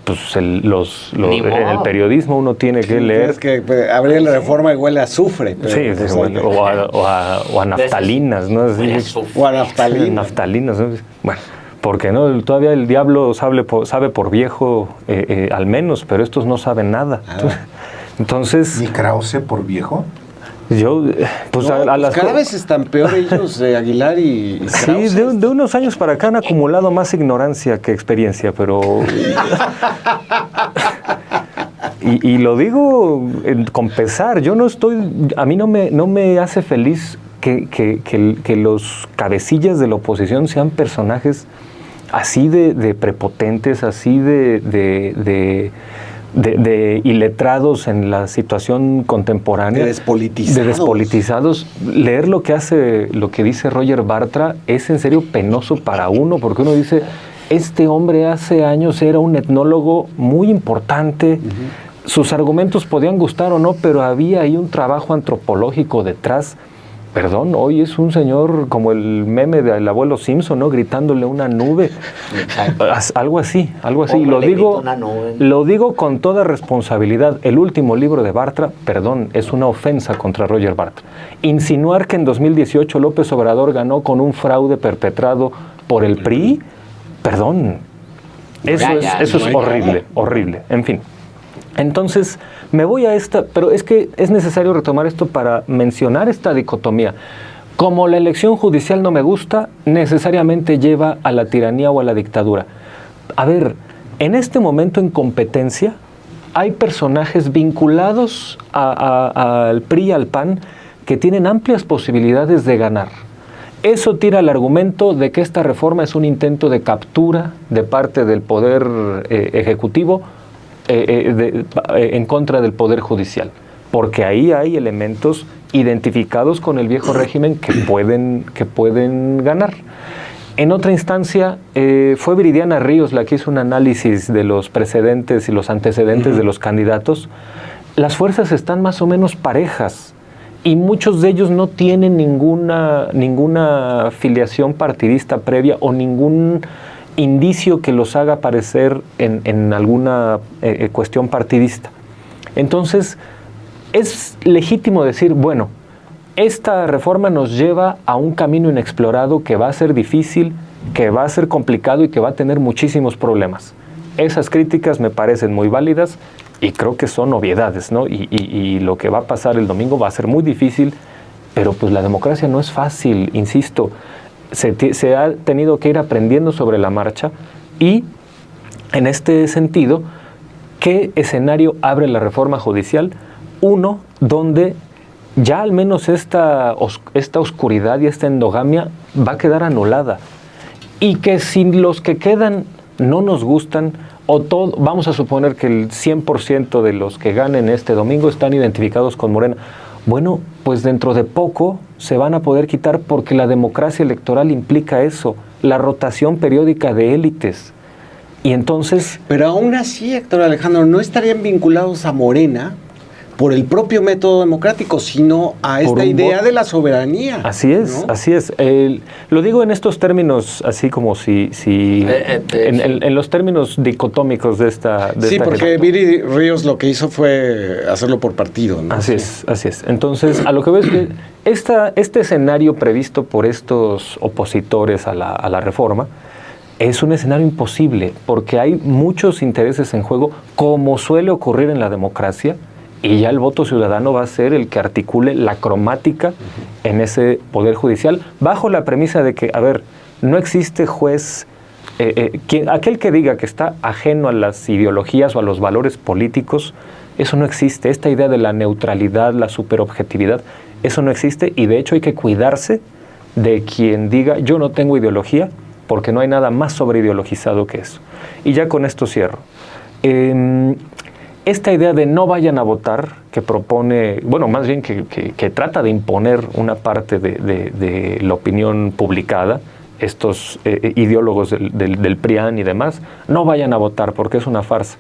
pues en el periodismo uno tiene que leer... Es que abrir la reforma y huele a azufre. Pero, sí, o a naftalinas, ¿no? O a naftalinas. Naftalinas, ¿no? Bueno, porque no, todavía el diablo sabe por viejo, al menos, pero estos no saben nada. Entonces... ¿Ni Krause por viejo? Yo, pues no, a las cada vez están peor ellos, Aguilar y Krause. Sí, de unos años para acá han acumulado más ignorancia que experiencia, pero... y lo digo con pesar, yo no estoy... A mí no me hace feliz que los cabecillas de la oposición sean personajes así de prepotentes, así de iletrados en la situación contemporánea. De despolitizados. Leer lo que dice Roger Bartra es en serio penoso para uno, porque uno dice, este hombre hace años era un etnólogo muy importante, sus argumentos podían gustar o no, pero había ahí un trabajo antropológico detrás. Perdón, hoy es un señor como el meme del abuelo Simpson, ¿no? Gritándole a una nube. Algo así. Y lo digo con toda responsabilidad. El último libro de Bartra, perdón, es una ofensa contra Roger Bartra. Insinuar que en 2018 López Obrador ganó con un fraude perpetrado por el PRI, perdón. Eso es horrible. En fin. Entonces, me voy a pero es que es necesario retomar esto para mencionar esta dicotomía. Como la elección judicial no me gusta, necesariamente lleva a la tiranía o a la dictadura. A ver, en este momento en competencia, hay personajes vinculados al PRI y al PAN que tienen amplias posibilidades de ganar. Eso tira el argumento de que esta reforma es un intento de captura de parte del Poder Ejecutivo en contra del Poder Judicial, porque ahí hay elementos identificados con el viejo régimen que pueden ganar. En otra instancia, fue Viridiana Ríos la que hizo un análisis de los precedentes y los antecedentes de los candidatos. Las fuerzas están más o menos parejas y muchos de ellos no tienen ninguna filiación partidista previa o ningún indicio que los haga aparecer en alguna cuestión partidista. Entonces, es legítimo decir, bueno, esta reforma nos lleva a un camino inexplorado que va a ser difícil, que va a ser complicado y que va a tener muchísimos problemas. Esas críticas me parecen muy válidas y creo que son obviedades, ¿no? Y lo que va a pasar el domingo va a ser muy difícil, pero pues la democracia no es fácil, insisto. Se ha tenido que ir aprendiendo sobre la marcha y, en este sentido, ¿qué escenario abre la reforma judicial? Uno donde ya al menos esta oscuridad y esta endogamia va a quedar anulada. Y que si los que quedan no nos gustan, vamos a suponer que el 100% de los que ganen este domingo están identificados con Morena. Bueno, pues dentro de poco se van a poder quitar porque la democracia electoral implica eso, la rotación periódica de élites. Y entonces... Pero aún así, Héctor Alejandro, no estarían vinculados a Morena por el propio método democrático, sino a esta idea de la soberanía. Así es, ¿no? Así es. Lo digo en estos términos, así como en los términos dicotómicos de esta... Sí, porque Viri Ríos lo que hizo fue hacerlo por partido, ¿no? Así es, así es. Entonces, a lo que veo es que este escenario previsto por estos opositores a la reforma es un escenario imposible, porque hay muchos intereses en juego, como suele ocurrir en la democracia, y ya el voto ciudadano va a ser el que articule la cromática en ese poder judicial, bajo la premisa de que, a ver, no existe juez, aquel que diga que está ajeno a las ideologías o a los valores políticos, eso no existe. Esta idea de la neutralidad, la superobjetividad, eso no existe, y de hecho hay que cuidarse de quien diga yo no tengo ideología, porque no hay nada más sobreideologizado que eso. Y ya con esto cierro. Esta idea de no vayan a votar, que propone, bueno, más bien que trata de imponer una parte de la opinión publicada, estos ideólogos del PRIAN y demás, no vayan a votar porque es una farsa.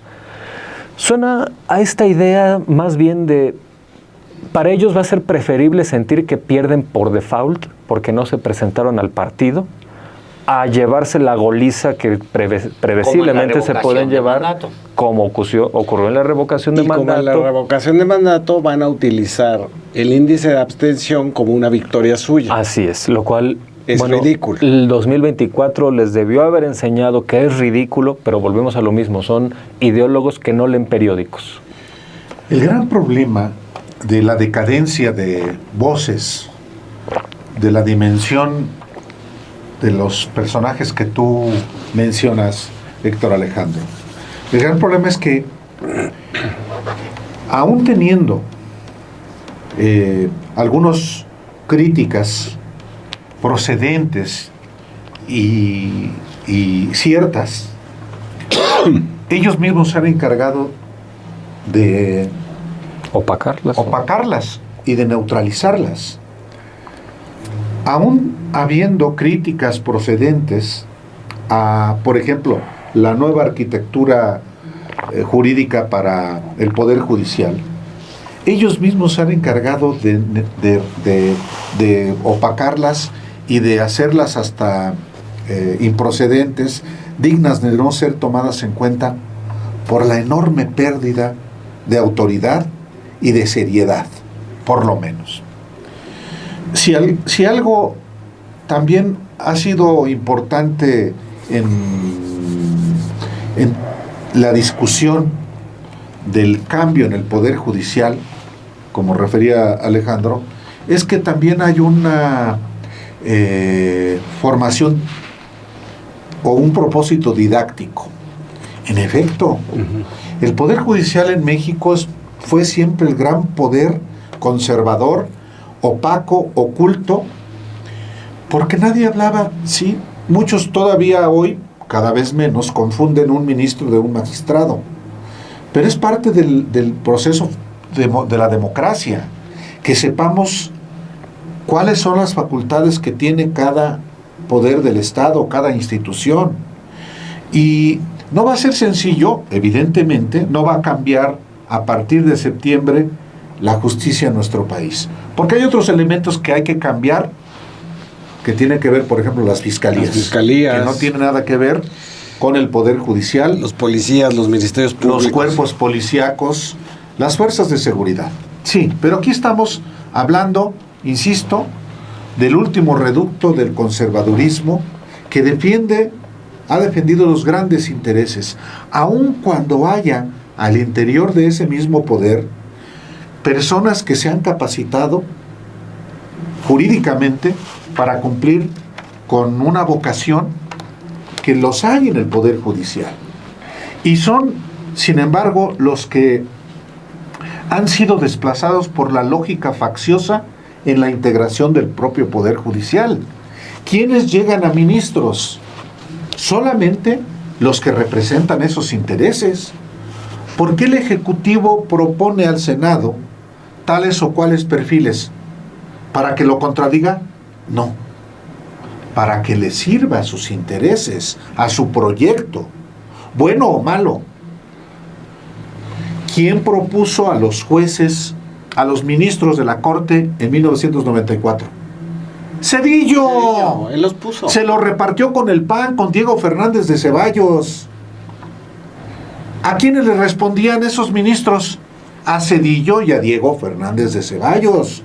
Suena a esta idea más bien de, para ellos va a ser preferible sentir que pierden por default porque no se presentaron al partido, a llevarse la goliza que previsiblemente se pueden llevar, como ocurrió en la revocación de mandato. Como en la revocación de mandato van a utilizar el índice de abstención como una victoria suya. Así es, lo cual es ridículo. El 2024 les debió haber enseñado que es ridículo, pero volvemos a lo mismo, son ideólogos que no leen periódicos. El gran problema de la decadencia de voces, de la dimensión de los personajes que tú mencionas, Héctor Alejandro. El gran problema es que, aún teniendo algunas críticas procedentes y ciertas, ellos mismos se han encargado de opacarlas y de neutralizarlas. Aún habiendo críticas procedentes a, por ejemplo, la nueva arquitectura jurídica para el Poder Judicial, ellos mismos se han encargado de opacarlas y de hacerlas hasta improcedentes, dignas de no ser tomadas en cuenta por la enorme pérdida de autoridad y de seriedad, por lo menos. Si algo también ha sido importante en la discusión del cambio en el Poder Judicial, como refería Alejandro, es que también hay una formación o un propósito didáctico. En efecto, el Poder Judicial en México fue siempre el gran poder conservador, opaco, oculto, porque nadie hablaba, sí, muchos todavía hoy, cada vez menos, confunden un ministro de un magistrado, pero es parte del proceso de la democracia, que sepamos cuáles son las facultades que tiene cada poder del Estado, cada institución, y no va a ser sencillo, evidentemente, no va a cambiar a partir de septiembre la justicia en nuestro país, porque hay otros elementos que hay que cambiar, que tienen que ver, por ejemplo, las fiscalías, que no tienen nada que ver con el Poder Judicial, los policías, los ministerios públicos, los cuerpos policíacos, las fuerzas de seguridad. Sí, pero aquí estamos hablando, insisto, del último reducto del conservadurismo, que ha defendido los grandes intereses, aun cuando haya al interior de ese mismo poder personas que se han capacitado jurídicamente para cumplir con una vocación que los hay en el Poder Judicial. Y son, sin embargo, los que han sido desplazados por la lógica facciosa en la integración del propio Poder Judicial. ¿Quiénes llegan a ministros? Solamente los que representan esos intereses. ¿Por qué el Ejecutivo propone al Senado tales o cuales perfiles? ¿Para que lo contradiga? No. Para que le sirva a sus intereses, a su proyecto, bueno o malo. ¿Quién propuso a los jueces, a los ministros de la Corte en 1994? ¡Cedillo! Él los puso. Se lo repartió con el PAN, con Diego Fernández de Ceballos. ¿A quiénes le respondían esos ministros? A Cedillo y a Diego Fernández de Ceballos.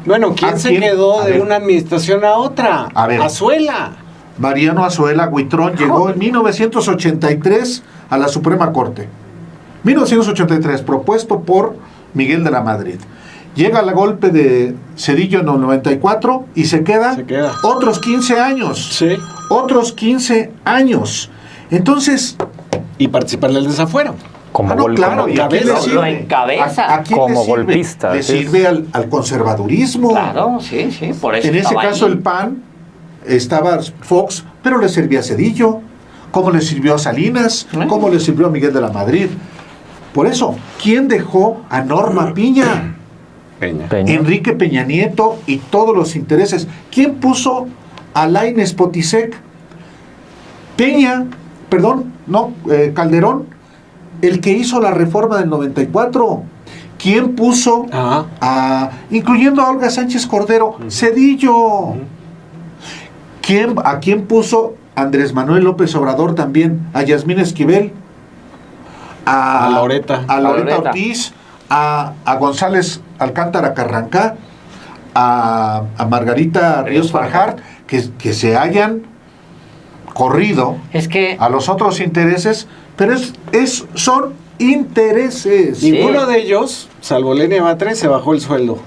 Bueno, ¿quién se quedó de una administración a otra? A ver. Azuela. Mariano Azuela Huitrón llegó en 1983 a la Suprema Corte. 1983, propuesto por Miguel de la Madrid. Llega al golpe de Cedillo en el 94 y se queda otros 15 años. Sí. Otros 15 años. Entonces... Y participarle al desafuero. Claro, ¿y a quién le sirve? Lo encabeza. ¿A quién como le sirve? golpista. Le sirve al conservadurismo. Claro, sí, por eso En ese estaba caso ahí. el PAN, estaba Fox, pero le servía a Cedillo, como le sirvió a Salinas, como le sirvió a Miguel de la Madrid. Por eso, ¿quién dejó a Norma Piña? Peña. Enrique Peña Nieto y todos los intereses. ¿Quién puso a Lainez Potisek? Calderón, el que hizo la reforma del 94. ¿Quién puso incluyendo a Olga Sánchez Cordero? Cedillo. ¿A quién puso Andrés Manuel López Obrador también? A Yasmín Esquivel, a Loreta Ortiz, a González Alcántara Carrancá, a Margarita Ríos Farjat, que se hayan corrido Es que a los otros intereses, pero son intereses. Sí. Ninguno de ellos, salvo Lenia Batres, se bajó el sueldo.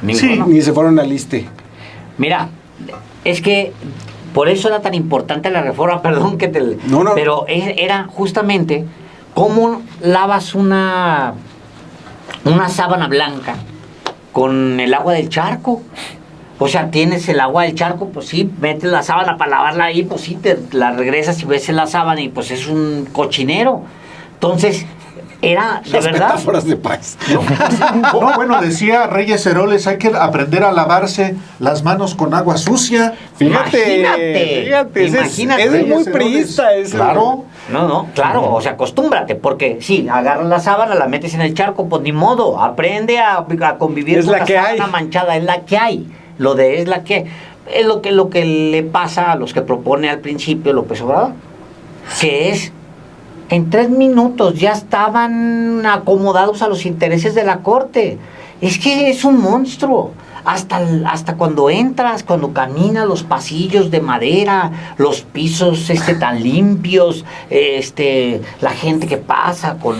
ninguno. Ni se fueron al ISSSTE. Mira, es que por eso era tan importante la reforma, perdón que te... No. Pero era justamente cómo lavas una sábana blanca con el agua del charco. O sea, tienes el agua del charco, pues sí, metes la sábana para lavarla ahí, pues sí, te la regresas y ves en la sábana y pues es un cochinero. Entonces, era de Las verdad... metáforas de paz. Bueno, decía Reyes Heroles, hay que aprender a lavarse las manos con agua sucia. Fíjate, Imagínate. es muy Reyes priista Heroles. ese. Claro. No, claro, o sea, acostúmbrate, porque sí, agarras la sábana, la metes en el charco, pues ni modo, aprende a convivir Es con la la que sábana hay. manchada, es la que hay. Lo de es la que es lo que le pasa a los que propone al principio López Obrador, que es en 3 minutos ya estaban acomodados a los intereses de la corte. Es que es un monstruo. Hasta cuando entras, cuando caminas los pasillos de madera, los pisos tan limpios, la gente que pasa con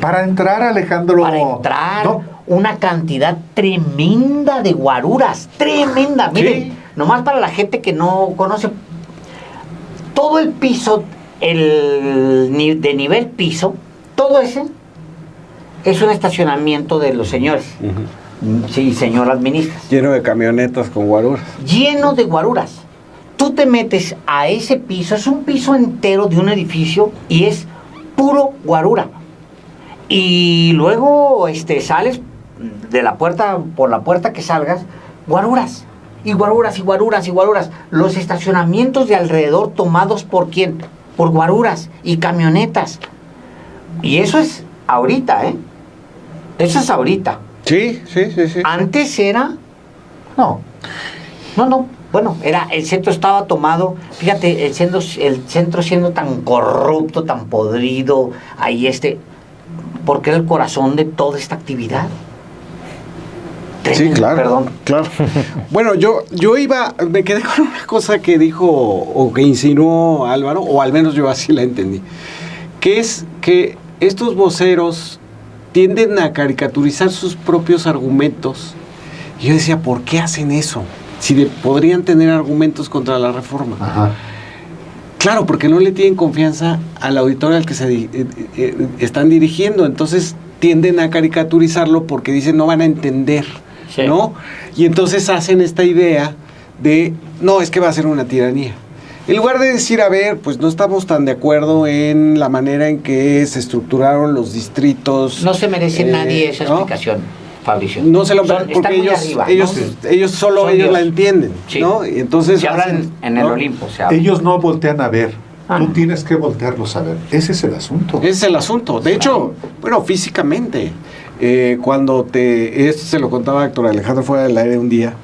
Para entrar, Alejandro. para entrar, No, una cantidad tremenda de guaruras, tremenda. Miren, Sí. nomás para la gente que no conoce, todo el piso, de nivel piso, todo ese es un estacionamiento de los señores. Sí, señoras ministras. Lleno de camionetas con guaruras. Lleno de guaruras. Tú te metes a ese piso, es un piso entero de un edificio y es puro guarura. Y luego sales de la puerta, por la puerta que salgas, guaruras. Y guaruras, y guaruras, y guaruras. Los estacionamientos de alrededor tomados por quién? Por guaruras y camionetas. Y eso es ahorita, ¿eh? Eso es ahorita. Sí. Antes era... no. Bueno, el centro estaba tomado, fíjate, el centro siendo tan corrupto, tan podrido, ahí porque era el corazón de toda esta actividad. Sí, claro. Perdón. Claro. Bueno, me quedé con una cosa que dijo o que insinuó Álvaro, o al menos yo así la entendí, que es que estos voceros tienden a caricaturizar sus propios argumentos. Y yo decía, ¿por qué hacen eso? Si podrían tener argumentos contra la reforma. Ajá. Claro, porque no le tienen confianza al auditorio al que se están dirigiendo, entonces tienden a caricaturizarlo porque dicen no van a entender, Sí. ¿no? Y entonces hacen esta idea de, no, es que va a ser una tiranía. En lugar de decir, a ver, pues no estamos tan de acuerdo en la manera en que se estructuraron los distritos. No se merece nadie esa ¿no? explicación, Fabricio. No se lo Están porque muy ellos, arriba, ellos, ¿no? ellos solo Son ellos Dios. la entienden, Sí. ¿no? Y entonces Se hablan hacen, en el ¿no? Olimpo, se habla. Ellos no voltean a ver. Ah, Tú no. tienes que voltearlos a ver. Ese es el asunto. Ese es el asunto. De hecho, bueno, físicamente, cuando esto se lo contaba Héctor Alejandro fuera del aire un día,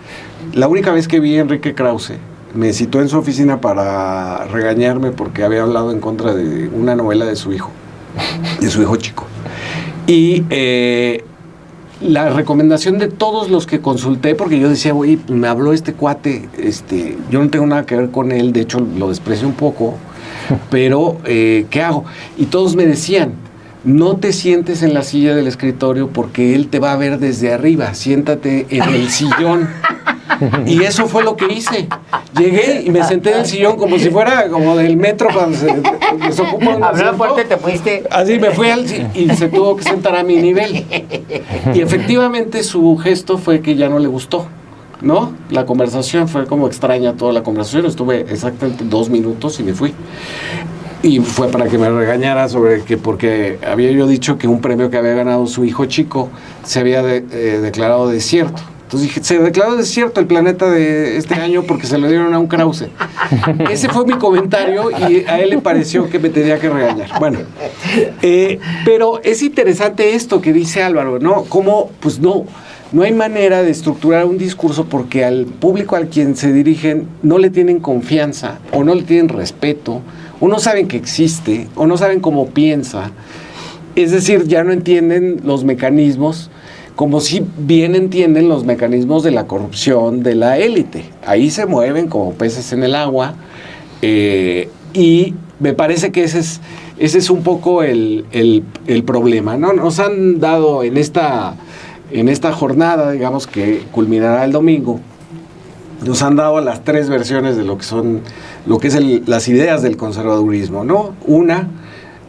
la única vez que vi a Enrique Krause, me citó en su oficina para regañarme porque había hablado en contra de una novela de su hijo chico. Y la recomendación de todos los que consulté, porque yo decía, oye, pues me habló este cuate, yo no tengo nada que ver con él, de hecho lo desprecio un poco, pero ¿qué hago? Y todos me decían, no te sientes en la silla del escritorio porque él te va a ver desde arriba, siéntate en el sillón. Y eso fue lo que hice. Llegué y me senté en el sillón como si fuera como del metro cuando se desocupa un Abrió la asiento. puerta y te fuiste. Así me fui y se tuvo que sentar a mi nivel. Y efectivamente su gesto fue que ya no le gustó, ¿no? La conversación fue como extraña, toda la conversación. Estuve exactamente 2 minutos y me fui. Y fue para que me regañara sobre que porque había yo dicho que un premio que había ganado su hijo chico se había declarado desierto. Entonces dije, se declaró desierto el planeta de este año porque se lo dieron a un Krause. Ese fue mi comentario y a él le pareció que me tenía que regañar. Bueno, pero es interesante esto que dice Álvaro, ¿no? Cómo, pues no hay manera de estructurar un discurso porque al público al quien se dirigen no le tienen confianza o no le tienen respeto o no saben que existe o no saben cómo piensa. Es decir, ya no entienden los mecanismos como si bien entienden los mecanismos de la corrupción de la élite. Ahí se mueven como peces en el agua y me parece que ese es un poco el problema, ¿no? Nos han dado en esta jornada, digamos, que culminará el domingo, nos han dado las 3 versiones de lo que es las ideas del conservadurismo, ¿no? Una,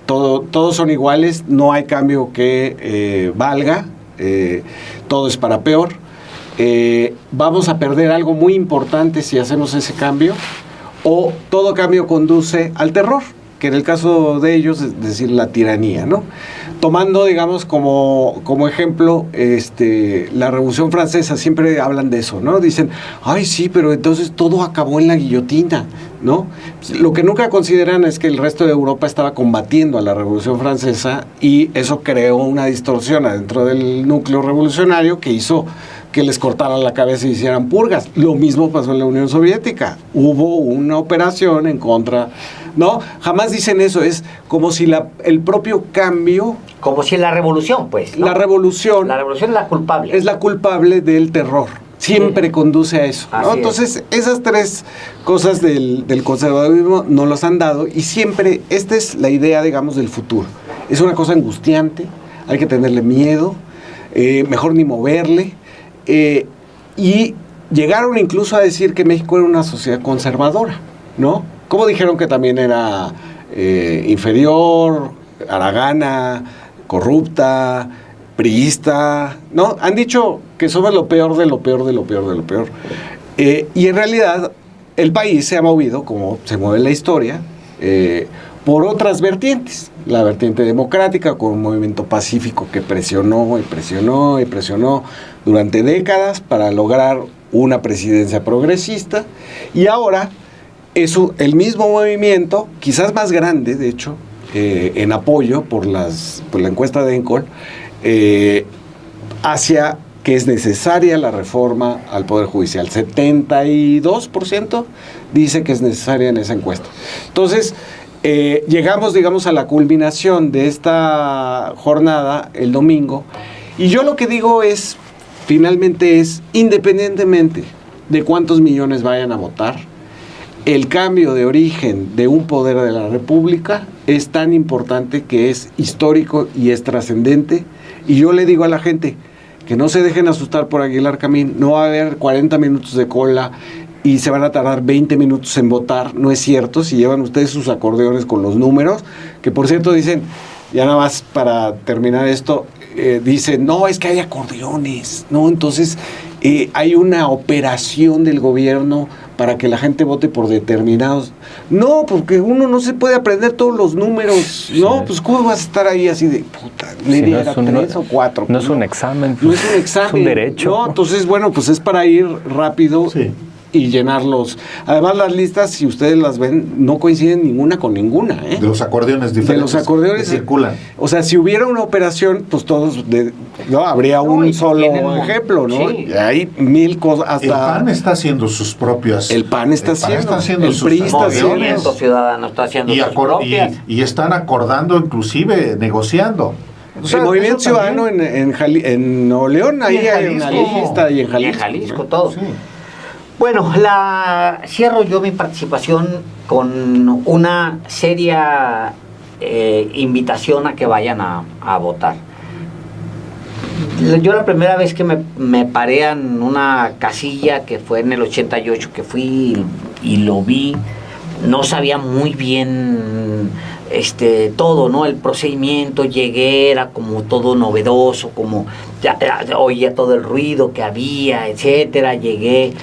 todos son iguales, no hay cambio que valga, todo es para peor, vamos a perder algo muy importante si hacemos ese cambio, o todo cambio conduce al terror, que en el caso de ellos es decir, la tiranía, ¿no? Tomando, digamos, como ejemplo, la Revolución Francesa, siempre hablan de eso, ¿no? Dicen, ay, sí, pero entonces todo acabó en la guillotina, ¿no? Lo que nunca consideran es que el resto de Europa estaba combatiendo a la Revolución Francesa y eso creó una distorsión adentro del núcleo revolucionario que hizo que les cortaran la cabeza y hicieran purgas. Lo mismo pasó en la Unión Soviética. Hubo una operación en contra, ¿no? Jamás dicen eso, es como si el propio cambio... Como si la revolución, pues, ¿no? La revolución es la culpable. es la culpable del terror. Siempre conduce a eso, ¿no? Así es. Entonces, esas 3 cosas del conservadurismo nos las han dado y siempre, esta es la idea, digamos, del futuro. Es una cosa angustiante, hay que tenerle miedo, mejor ni moverle. Y llegaron incluso a decir que México era una sociedad conservadora, ¿no? Como dijeron que también era inferior, haragana, corrupta, priista, ¿no? Han dicho que somos lo peor de lo peor de lo peor de lo peor. Y en realidad el país se ha movido, como se mueve la historia, por otras vertientes. La vertiente democrática, con un movimiento pacífico que presionó y presionó y presionó durante décadas para lograr una presidencia progresista. Y ahora el mismo movimiento, quizás más grande, de hecho, en apoyo por la encuesta de Encol, hacia que es necesaria la reforma al Poder Judicial. 72% dice que es necesaria en esa encuesta. Entonces, llegamos, digamos, a la culminación de esta jornada el domingo, y yo lo que digo es, finalmente es, independientemente de cuántos millones vayan a votar, el cambio de origen de un poder de la República es tan importante que es histórico y es trascendente. Y yo le digo a la gente que no se dejen asustar por Aguilar Camín, no va a haber 40 minutos de cola y se van a tardar 20 minutos en votar, no es cierto, si llevan ustedes sus acordeones con los números, que por cierto dicen, ya nada más para terminar esto, dicen, no, es que hay acordeones, ¿no? Entonces hay una operación del gobierno para que la gente vote por determinados. No, porque uno no se puede aprender todos los números, ¿no? Sí. Pues ¿cómo vas a estar ahí así de, puta, le sí, diera 3 o 4? No es un examen. No es un examen. Es un derecho. No, entonces, bueno, pues es para ir rápido. Sí. Y llenarlos. Además, las listas, si ustedes las ven, no coinciden ninguna con ninguna, ¿eh? De los acordeones diferentes. De los acordeones que circulan. O sea, si hubiera una operación, pues todos, no, habría un solo ejemplo, ¿no? Sí. Y hay 1000 cosas. Hasta el PAN está haciendo sus propias. El PAN está haciendo. El PRI está haciendo. El Movimiento Ciudadano está haciendo sus propias. Y están acordando, inclusive negociando. O sea, el Movimiento Ciudadano en Nuevo León, ahí hay una lista, y en Jalisco. Y en Jalisco, todo. Sí. Bueno, cierro yo mi participación con una seria invitación a que vayan a votar. Yo la primera vez que me paré en una casilla, que fue en el 88, que fui y lo vi, no sabía muy bien todo, ¿no? El procedimiento, llegué, era como todo novedoso, como ya oía todo el ruido que había, etcétera, llegué.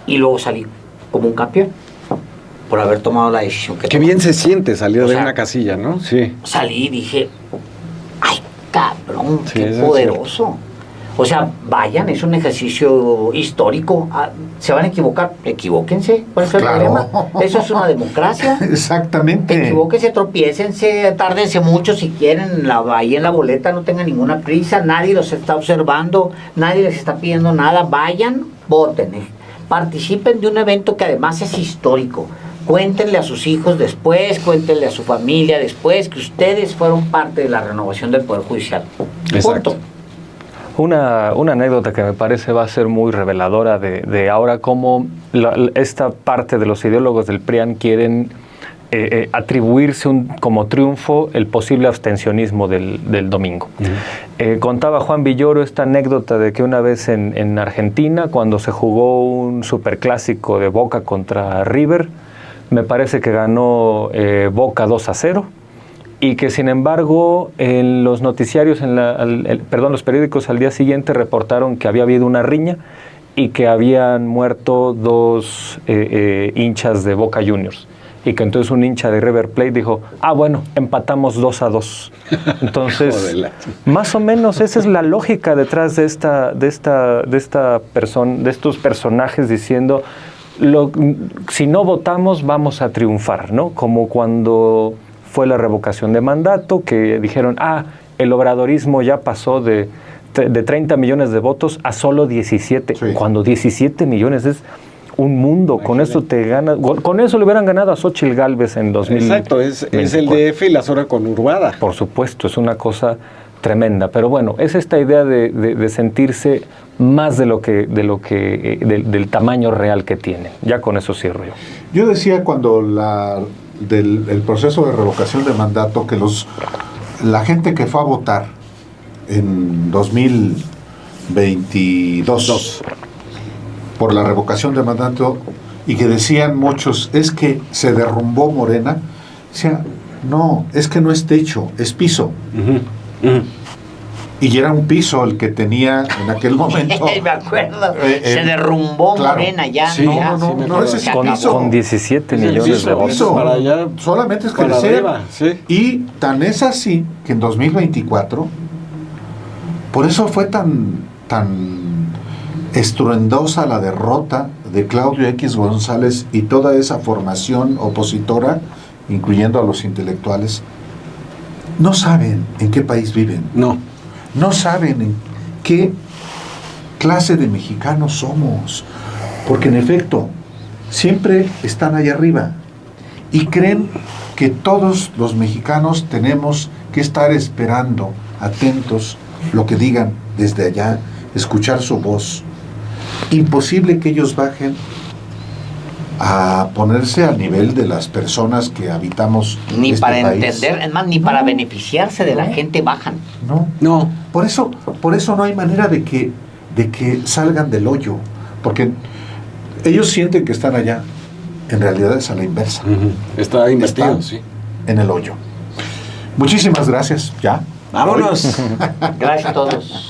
Y luego salí como un campeón por haber tomado la decisión que Qué tomé. bien se siente salir de una casilla, ¿no? Sí. Salí y dije, ay, cabrón, Sí, qué poderoso. O sea, vayan, es un ejercicio histórico. ¿Se van a equivocar? Equivóquense. ¿Cuál es el problema? Eso es una democracia. Exactamente. Equivóquense, tropiécense, tárdense mucho si quieren. Ahí en la boleta no tengan ninguna prisa. Nadie los está observando. Nadie les está pidiendo nada. Vayan, voten. Participen de un evento que además es histórico. Cuéntenle a sus hijos después, cuéntenle a su familia después que ustedes fueron parte de la renovación del Poder Judicial. Exacto. Punto. Una anécdota que me parece va a ser muy reveladora de ahora cómo esta parte de los ideólogos del PRIAN quieren atribuirse como triunfo el posible abstencionismo del domingo. Contaba Juan Villoro esta anécdota de que una vez en Argentina, cuando se jugó un superclásico de Boca contra River, me parece que ganó Boca 2-0, y que sin embargo en los noticiarios, los periódicos al día siguiente reportaron que había habido una riña y que habían muerto 2 hinchas de Boca Juniors, y que entonces un hincha de River Plate dijo, bueno, empatamos 2-2. Entonces, más o menos esa es la lógica detrás de estos personajes diciendo, si no votamos vamos a triunfar, ¿no? Como cuando fue la revocación de mandato, que dijeron, el obradorismo ya pasó de 30 millones de votos a solo 17, sí. Cuando 17 millones es un mundo. Con eso te ganas, con eso le hubieran ganado a Xóchitl Gálvez en 2000. Exacto, es el DF y la zona conurbada. Por supuesto, es una cosa tremenda, pero bueno, es esta idea de sentirse más del tamaño real que tienen. Ya con eso cierro yo. Yo decía cuando el proceso de revocación de mandato que la gente que fue a votar en 2022 por la revocación de mandato, y que decían muchos, es que se derrumbó Morena, decía, no, es que no es techo, es piso. Y era un piso el que tenía en aquel momento. Me acuerdo. Se derrumbó, claro. Morena ya. Sí, no, ese es piso. Con 17 millones de votos. Para allá, solamente es crecer. Arriba, sí. Y tan es así que en 2024, por eso fue tan estruendosa la derrota de Claudio X González y toda esa formación opositora, incluyendo a los intelectuales. No saben en qué país viven. No saben en qué clase de mexicanos somos, porque en efecto siempre están allá arriba y creen que todos los mexicanos tenemos que estar esperando, atentos lo que digan desde allá, escuchar su voz. Imposible que ellos bajen a ponerse al nivel de las personas que habitamos Ni este para país. entender, es más, ni para beneficiarse de la No. gente bajan. No. No. Por eso no hay manera de que salgan del hoyo, porque ellos sienten que están allá, en realidad es a la inversa, Está invertido, Están sí. en el hoyo. Muchísimas gracias, ya. ¡Vámonos! Gracias a todos.